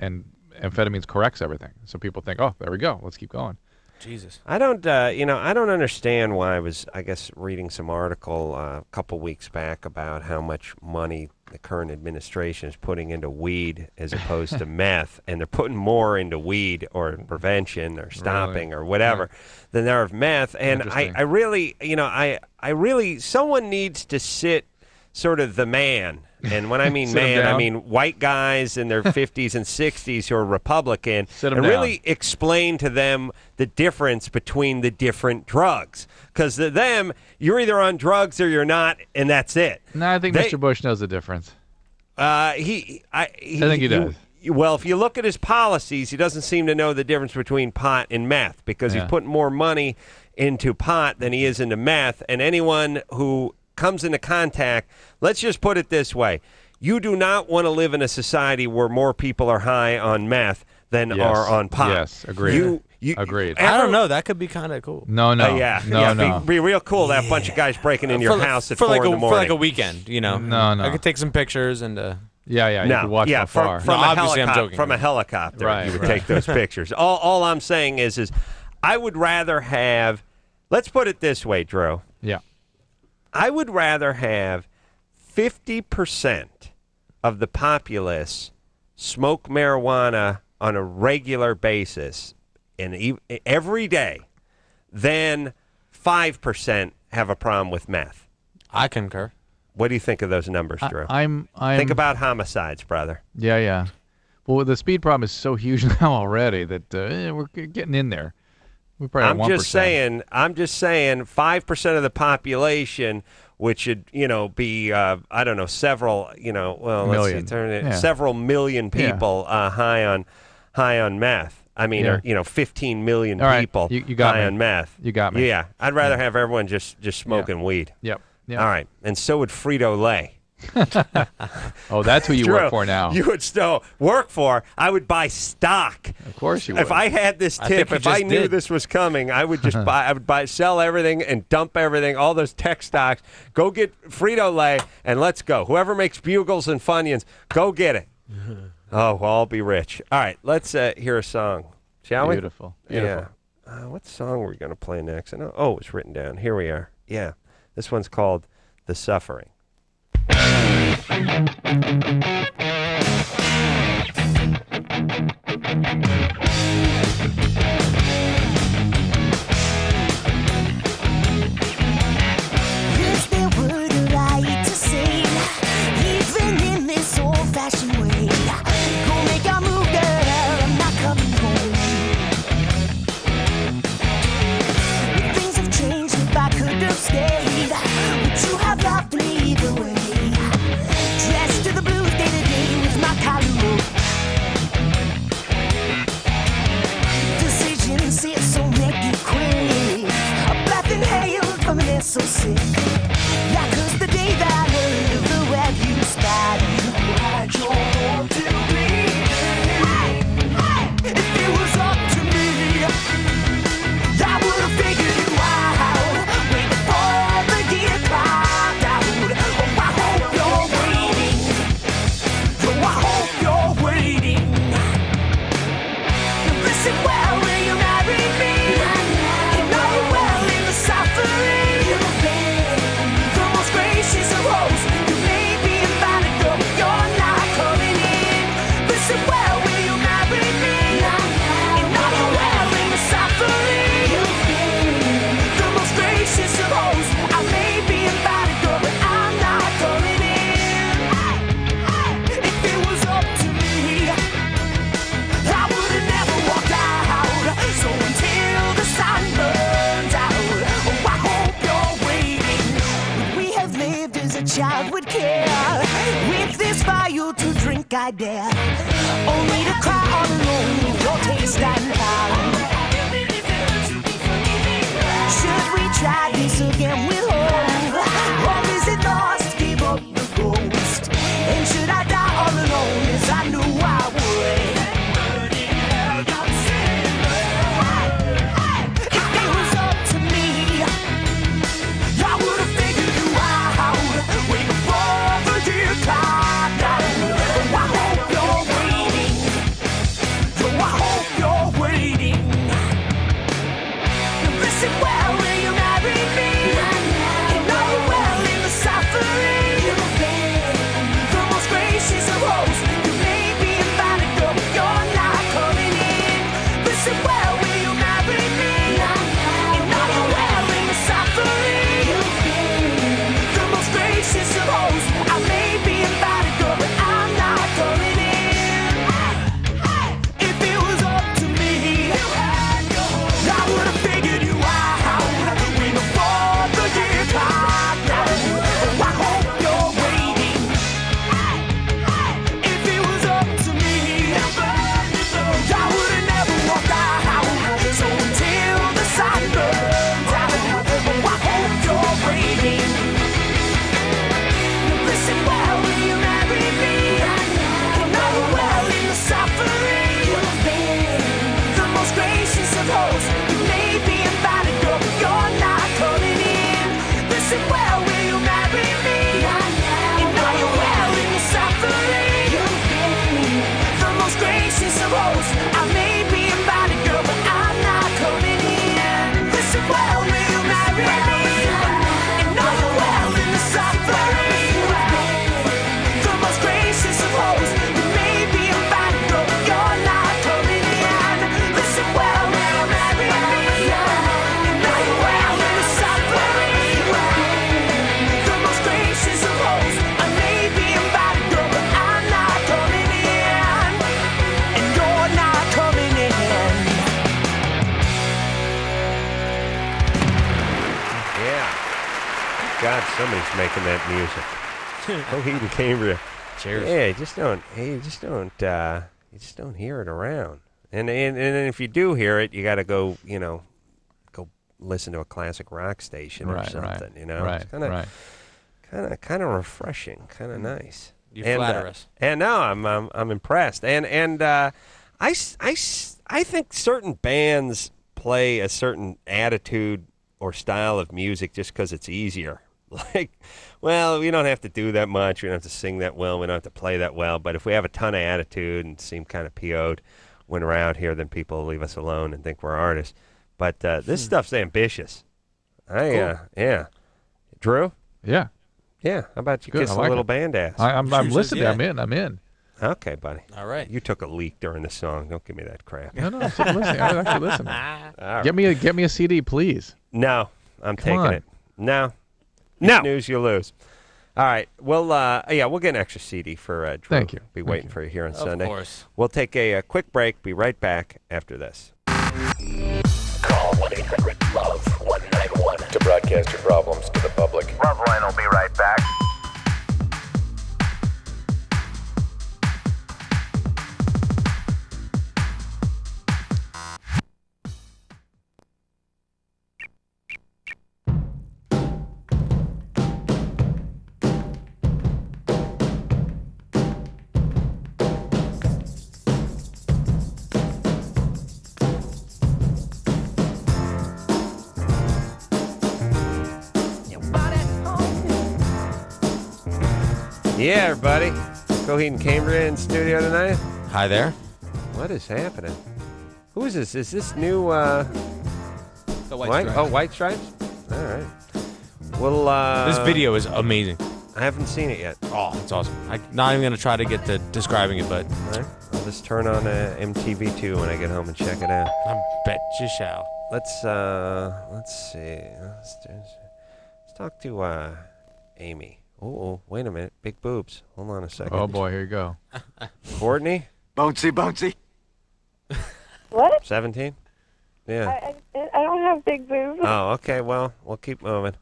amphetamines corrects everything. So people think, oh, there we go, let's keep going. Jesus. I don't understand why. I guess, reading some article a couple weeks back about how much money the current administration is putting into weed as opposed to meth, and they're putting more into weed or prevention or stopping or whatever than there of meth. And I really, someone needs to sit sort of the man. And when I mean man, I mean white guys in their 50s and 60s who are Republican, and really explain to them the difference between the different drugs. Because to them, you're either on drugs or you're not, and that's it. No, I think Mr. Bush knows the difference. I think he does. Well, if you look at his policies, he doesn't seem to know the difference between pot and meth because he's putting more money into pot than he is into meth. And anyone who comes into contact, let's just put it this way. You do not want to live in a society where more people are high on meth than are on pot. Yes, agreed. Agreed. I don't know. That could be kind of cool. No. Be real cool to have a bunch of guys breaking in your house at 4 in the morning. For like a weekend, No. I could take some pictures and... you could watch from far. From a helicopter, you would take those pictures. All I'm saying is I would rather have... Let's put it this way, Drew. Yeah. I would rather have 50% of the populace smoke marijuana on a regular basis and every day than 5% have a problem with meth. I concur. What do you think of those numbers, Drew? I'm think about homicides, brother. Yeah. Well, the speed problem is so huge now already that we're getting in there. We probably I'm just saying 5% of the population, which should be I don't know, several million. Several million people high on meth. I mean, or 15 million people you got high me. on meth. You got me. Yeah, I'd rather have everyone just smoking weed. Yep. All right, and so would Frito-Lay. Oh, that's who you Drew, work for now. You would still work for. I would buy stock. Of course you would. If I had this tip, if I knew this was coming, I would just buy. I would sell everything and dump everything, all those tech stocks. Go get Frito-Lay and let's go. Whoever makes Bugles and Funyuns, go get it. Oh, well, I'll be rich. All right, let's hear a song, shall we? Beautiful. Yeah. What song are we going to play next? Oh, it's written down. Here we are. Yeah. This one's called The Suffering. Is there word right to say, even in this old-fashioned way? Go make a move, girl, I'm not coming home. Things have changed, if I could have stayed, would you have loved me either way? Dressed to the blues day to day with my collar up. Decisions say so make you crave. A breath inhaled from an air so sick. Yeah, 'cause the day that I heard of the Wagyu spot, you had your home to bleed. If it was up to me, I would have figured you out way before the gear clocked out. Oh, I hope you're waiting. Oh, I hope you're waiting. Listen well, will you marry me? You know well in the suffering. The most gracious of all child would care. With this fire to drink I dare. Only to cry all alone, your taste and found. Should we try this again with hope? Or is it lost? Give up the ghost. And should I die all alone as I knew I would? If it was up to me, I would have figured you out way before the year climbed out. Oh, I hope you're waiting. Oh, I hope you're waiting. Now listen well, will you marry me? And are you well in the suffering? The most gracious of hosts, you may be invited, girl, but you're not coming in. Listen well, will you marry me? And are you well in the suffering? The most gracious of hosts, I may be invited, girl, but I'm not coming in. If it was up to me, I would have figured you out way before the year clocked out. Oh, I hope you're waiting. If it was up to me, I would have never walked out. So until the sun burns out, oh, I hope you're waiting. Now listen well, will you marry me? And are you well in the suffering? The most gracious of hosts, you may be invited, girl, but you're not coming in. Listen well, will you marry me? And are you well in the suffering? The most gracious of hosts, I may be invited, girl, but I'm not coming in. Listen well, will you marry me? And are you well in the suffering? The most gracious of hosts, you may be invited, girl, but you're not coming in. Listen well, will you marry me? And are you well in the suffering? The most gracious of hosts, I may be invited, girl, but I'm not coming in. And you're not coming in. Yeah. God, somebody's making that music. Coheed and Cambria. Cheers. Yeah, you just don't hear it around. And if you do hear it, you got to go listen to a classic rock station or Right, something. right, You know, right, it's right. kind of refreshing, kind of nice. You flatter us. And no, I'm impressed. And I think certain bands play a certain attitude or style of music just because it's easier. Like, well, we don't have to do that much. We don't have to sing that well. We don't have to play that well. But if we have a ton of attitude and seem kind of PO'd when we're out here, then people will leave us alone and think we're artists. But this stuff's ambitious. Cool. Yeah. Drew? Yeah. Yeah. How about you Good, kiss I a like little it. band ass? I'm Sure listening. says yeah. I'm in. Okay, buddy. All right. You took a leak during the song. Don't give me that crap. No, I'm still listening. I'm actually listening. All right. Get me a CD, please. No, I'm Come taking on. it. No. No. You snooze, you lose. All right. Well, we'll get an extra CD for Drew. Thank you. Be Thank waiting you. for you here on Of Sunday. course. We'll take a quick break. Be right back after this. Call 1-800-LOVE-191 to broadcast your problems to the public. LoveLine will be right back. Yeah, everybody. Coheed and Cambria in studio tonight. Hi there. What is happening? Who is this? Is this new The White Stripes. Oh, White Stripes? All right. Well, This video is amazing. I haven't seen it yet. Oh, it's awesome. I'm not even going to try to get to describing it, but All right. I'll just turn on MTV2 when I get home and check it out. I bet you shall. Let's see. Let's talk to Amy. Oh, wait a minute. Big boobs. Hold on a second. Oh boy, here you go. Courtney? Bouncy. What? 17? Yeah. I don't have big boobs. Oh, okay. Well, we'll keep moving.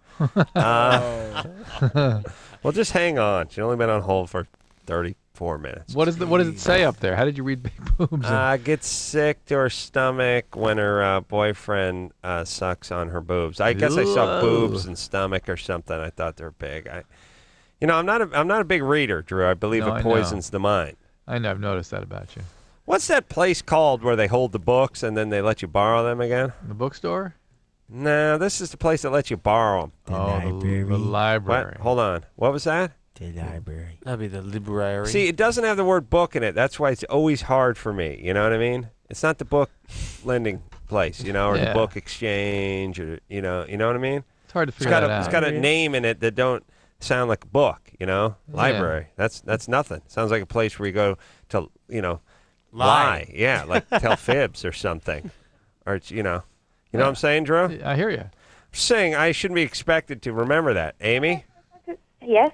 Well, just hang on. She's only been on hold for 34 minutes. What does it say up there? How did you read big boobs? Gets sick to her stomach when her boyfriend sucks on her boobs. I guess I saw boobs and stomach or something. I thought they were big. I'm not a big reader, Drew. I believe it poisons the mind. I know. I've noticed that about you. What's that place called where they hold the books and then they let you borrow them again? The bookstore? No, this is the place that lets you borrow them. The library. What? Hold on. What was that? The library. That'd be the library. See, it doesn't have the word book in it. That's why it's always hard for me. You know what I mean? It's not the book lending place, or the book exchange, or you know what I mean? It's hard to figure that out. It's got a name in it that don't sound like a book. Library. That's nothing. Sounds like a place where you go to lie. Yeah, like tell fibs or something, or it's you know what I'm saying, Drew? I hear you. I'm saying I shouldn't be expected to remember that. Amy, Yes.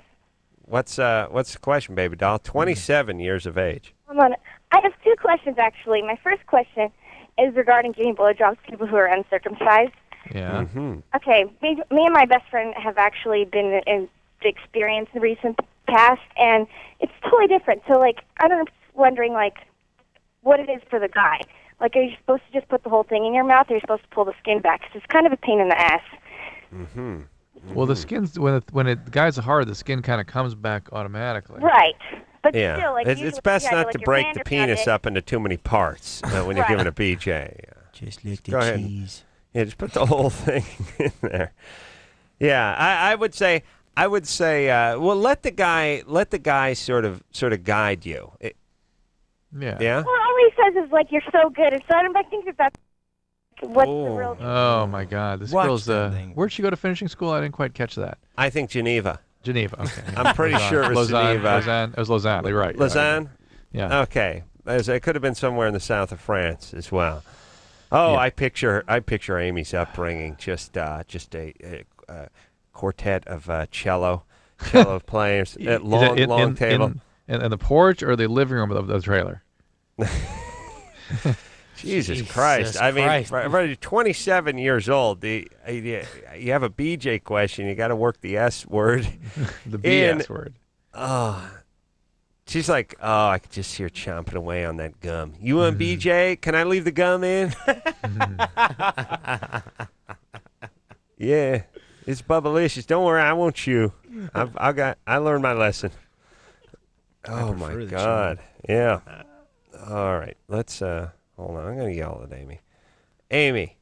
what's the question, baby doll? 27 years of age. I have two questions, actually. My first question is regarding giving blowjobs to people who are uncircumcised. Yeah. Mm-hmm. Okay, me and my best friend have actually been in the experience in the recent past, and it's totally different. So, I'm wondering, what it is for the guy. Are you supposed to just put the whole thing in your mouth, or are you supposed to pull the skin back? 'Cause it's kind of a pain in the ass. Mm-hmm. Well, the skin's when the guy's hard, the skin kind of comes back automatically. Right. But Yeah, still, it's best not to break the penis up into too many parts when you're giving a BJ. Just lick the Go ahead. cheese. Yeah, just put the whole thing in there. Yeah, I would say, well, let the guy sort of guide you. Yeah. Yeah. Well, all he says is you're so good, and so I think that's what's the real. Oh my God, this Watch girl's. that thing. Where'd she go to finishing school? I didn't quite catch that. I think Geneva. Geneva. Okay. I'm pretty sure it was Geneva. Lausanne. It was Lausanne. You're right. Lausanne. Yeah. Okay. It could have been somewhere in the south of France as well. Oh, Yeah. I picture Amy's upbringing. Just a quartet of cello players at long table. In the porch or the living room of the trailer? Jesus Christ. I mean, for 27 years old, you have a BJ question, you got to work the S word. The BS word. Oh, she's like, I could just hear chomping away on that gum. You want BJ? Can I leave the gum in? Yeah, it's Bubblicious. Don't worry, I won't chew. I learned my lesson. Oh my God. Yeah. All right. Let's hold on. I'm gonna yell at Amy. Amy.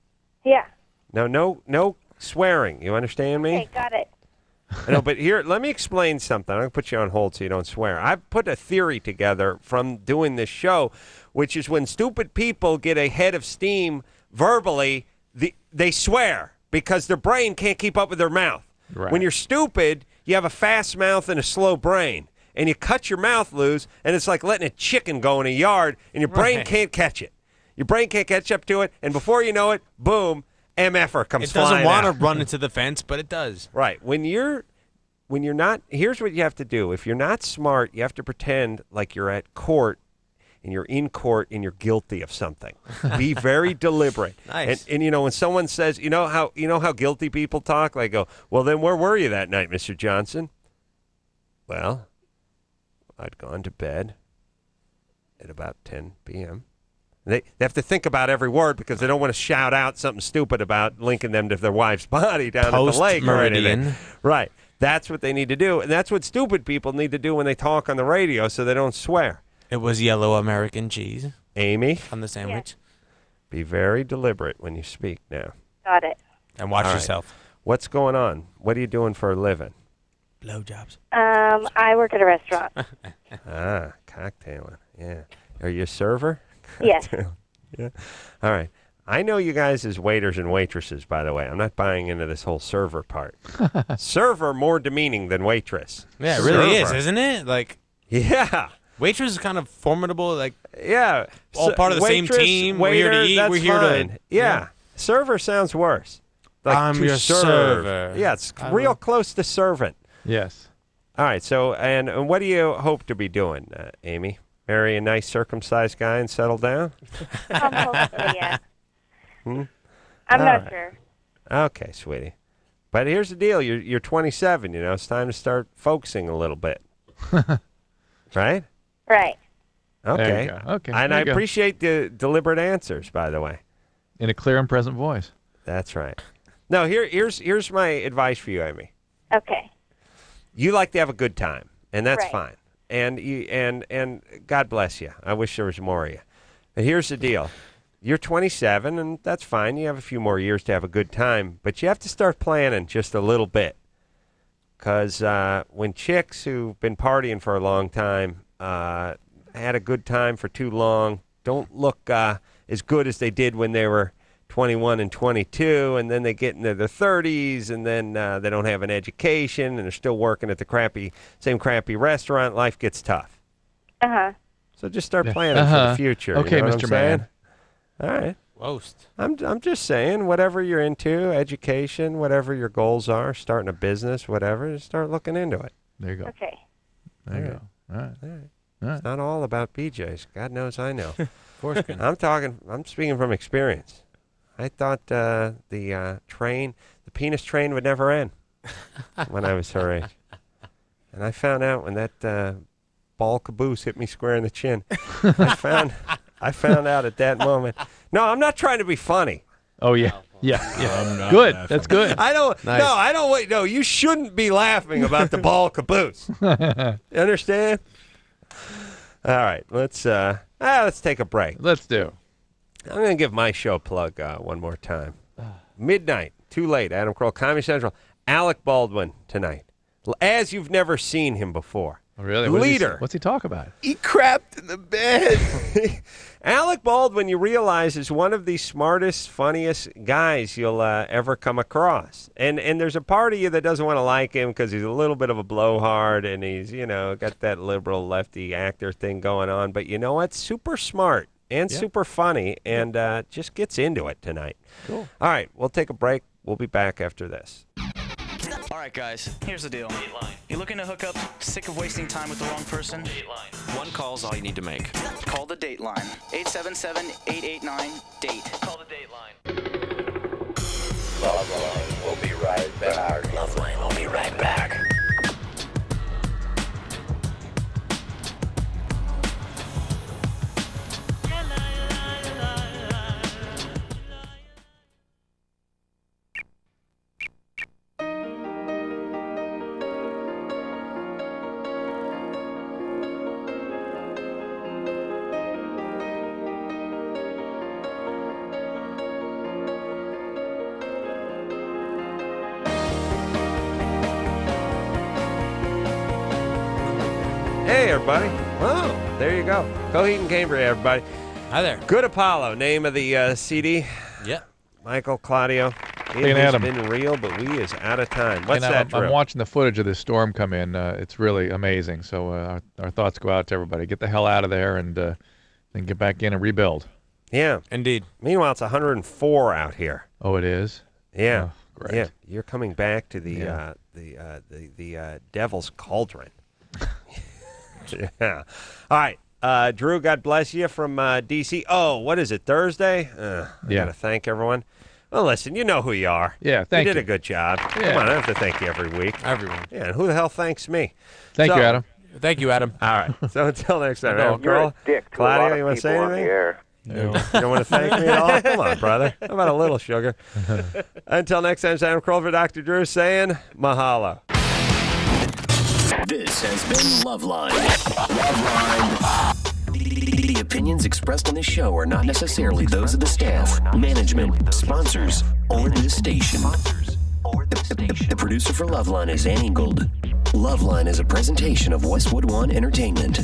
Yeah. No swearing. You understand me? Okay, got it. No, but here, let me explain something. I'm gonna put you on hold so you don't swear. I put a theory together from doing this show, which is when stupid people get a head of steam verbally, they swear because their brain can't keep up with their mouth. Right. When you're stupid, you have a fast mouth and a slow brain. And you cut your mouth loose, and it's like letting a chicken go in a yard, and your brain can't catch it. Your brain can't catch up to it, and before you know it, boom, MFer comes flying out. It doesn't want to run into the fence, but it does. Right. When you're not, here's what you have to do. If you're not smart, you have to pretend like you're at court, and you're in court, and you're guilty of something. Be very deliberate. Nice. And when someone says, you know how guilty people talk? They go, well, then where were you that night, Mr. Johnson? Well, I'd gone to bed at about 10 p.m. They have to think about every word because they don't want to shout out something stupid about linking them to their wife's body down at the lake or anything. Post-meridian. Right. That's what they need to do. And that's what stupid people need to do when they talk on the radio so they don't swear. It was yellow American cheese. Amy? On the sandwich. Be very deliberate when you speak now. Got it. And watch All right. yourself. What's going on? What are you doing for a living? Blowjobs. I work at a restaurant. Cocktailing. Yeah. Are you a server? Yes. Yeah. All right. I know you guys as waiters and waitresses, by the way. I'm not buying into this whole server part. Server more demeaning than waitress. Yeah, it really is, isn't it? Yeah. Waitress is kind of formidable. Yeah. All part of the waitress, same team. Waiter, We're here to eat. that's We're here fine. to. Yeah. Server sounds worse. Like I'm to your serve. server. Yeah, it's real close to servant. Yes. All right. So, and what do you hope to be doing, Amy? Marry a nice circumcised guy and settle down? Hopefully, yeah. Hmm? I'm All not right. sure. Okay, sweetie. But here's the deal. You're 27, you know. It's time to start focusing a little bit. Right? Right. Okay. There you go. Okay. And there I you go. appreciate the deliberate answers, by the way. In a clear and present voice. That's right. No, here's my advice for you, Amy. Okay. You like to have a good time, and that's Right. fine. And and God bless you. I wish there was more of you. But here's the deal. You're 27, and that's fine. You have a few more years to have a good time, but you have to start planning just a little bit. Because when chicks who've been partying for a long time had a good time for too long, don't look as good as they did when they were 21 and 22, and then they get into their 30s, and then they don't have an education, and they're still working at the same crappy restaurant. Life gets tough. Uh-huh. So just start planning for the future. Okay, you know what Mr. I'm saying? Man. All right. Roast. I'm just saying, whatever you're into, education, whatever your goals are, starting a business, whatever, just start looking into it. There you go. Okay. There you go. All right. All right. All right. It's not all about BJ's. God knows I know. Of course. I'm speaking from experience. I thought the penis train would never end when I was her age. And I found out when that ball caboose hit me square in the chin. I found out at that moment. No, I'm not trying to be funny. Oh, yeah. Yeah. Good. That's good. I don't. Nice. No, I don't. Wait. No, you shouldn't be laughing about the ball caboose. You understand? All right. Let's take a break. Let's do. I'm going to give my show plug one more time. Midnight, too late. Adam Kroll, Comedy Central. Alec Baldwin tonight, as you've never seen him before. Oh, really? Leader. What's he talk about? He crapped in the bed. Alec Baldwin, you realize, is one of the smartest, funniest guys you'll ever come across. And there's a part of you that doesn't want to like him because he's a little bit of a blowhard and he's, got that liberal lefty actor thing going on. But you know what? Super smart and super funny and just gets into it tonight. Cool. All right, we'll take a break. We'll be back after this. All right, guys, here's the deal. You looking to hook up, sick of wasting time with the wrong person? Dateline. One call's all you need to make. Call the Dateline. 877-889-DATE. Call the Dateline. LoveLine will be right back. LoveLine will be right back. Hey, everybody. Oh, there you go. Coheed and Cambria, everybody. Hi there. Good Apollo, name of the CD. Yeah. Michael, Claudio. Hey, It has Adam. been real, but we is out of time. What's And that, Drew? I'm watching the footage of this storm come in. It's really amazing. So our thoughts go out to everybody. Get the hell out of there and then get back in and rebuild. Yeah. Indeed. Meanwhile, it's 104 out here. Oh, it is? Yeah. Oh, great. Yeah. You're coming back to the Devil's Cauldron. Yeah. All right. Drew, God bless you from D.C. Oh, what is it, Thursday? I got to thank everyone. Well, listen, you know who you are. Yeah, thank you. you. did a good job. Yeah. Come on, I have to thank you every week. Everyone. Yeah, and who the hell thanks me? Thank you, Adam. Thank you, Adam. All right. So until next time, No, Adam you're Kroll, a dick to a Claudio, lot of you want to say people on anything? the air. No. You don't want to thank me at all? Come on, brother. How about a little sugar? Until next time, it's Adam Kroll for Dr. Drew saying mahalo. This has been LoveLine. LoveLine. The opinions expressed on this show are not necessarily those of the staff, management, sponsors, or this station. The producer for LoveLine is Ann Ingold. LoveLine is a presentation of Westwood One Entertainment.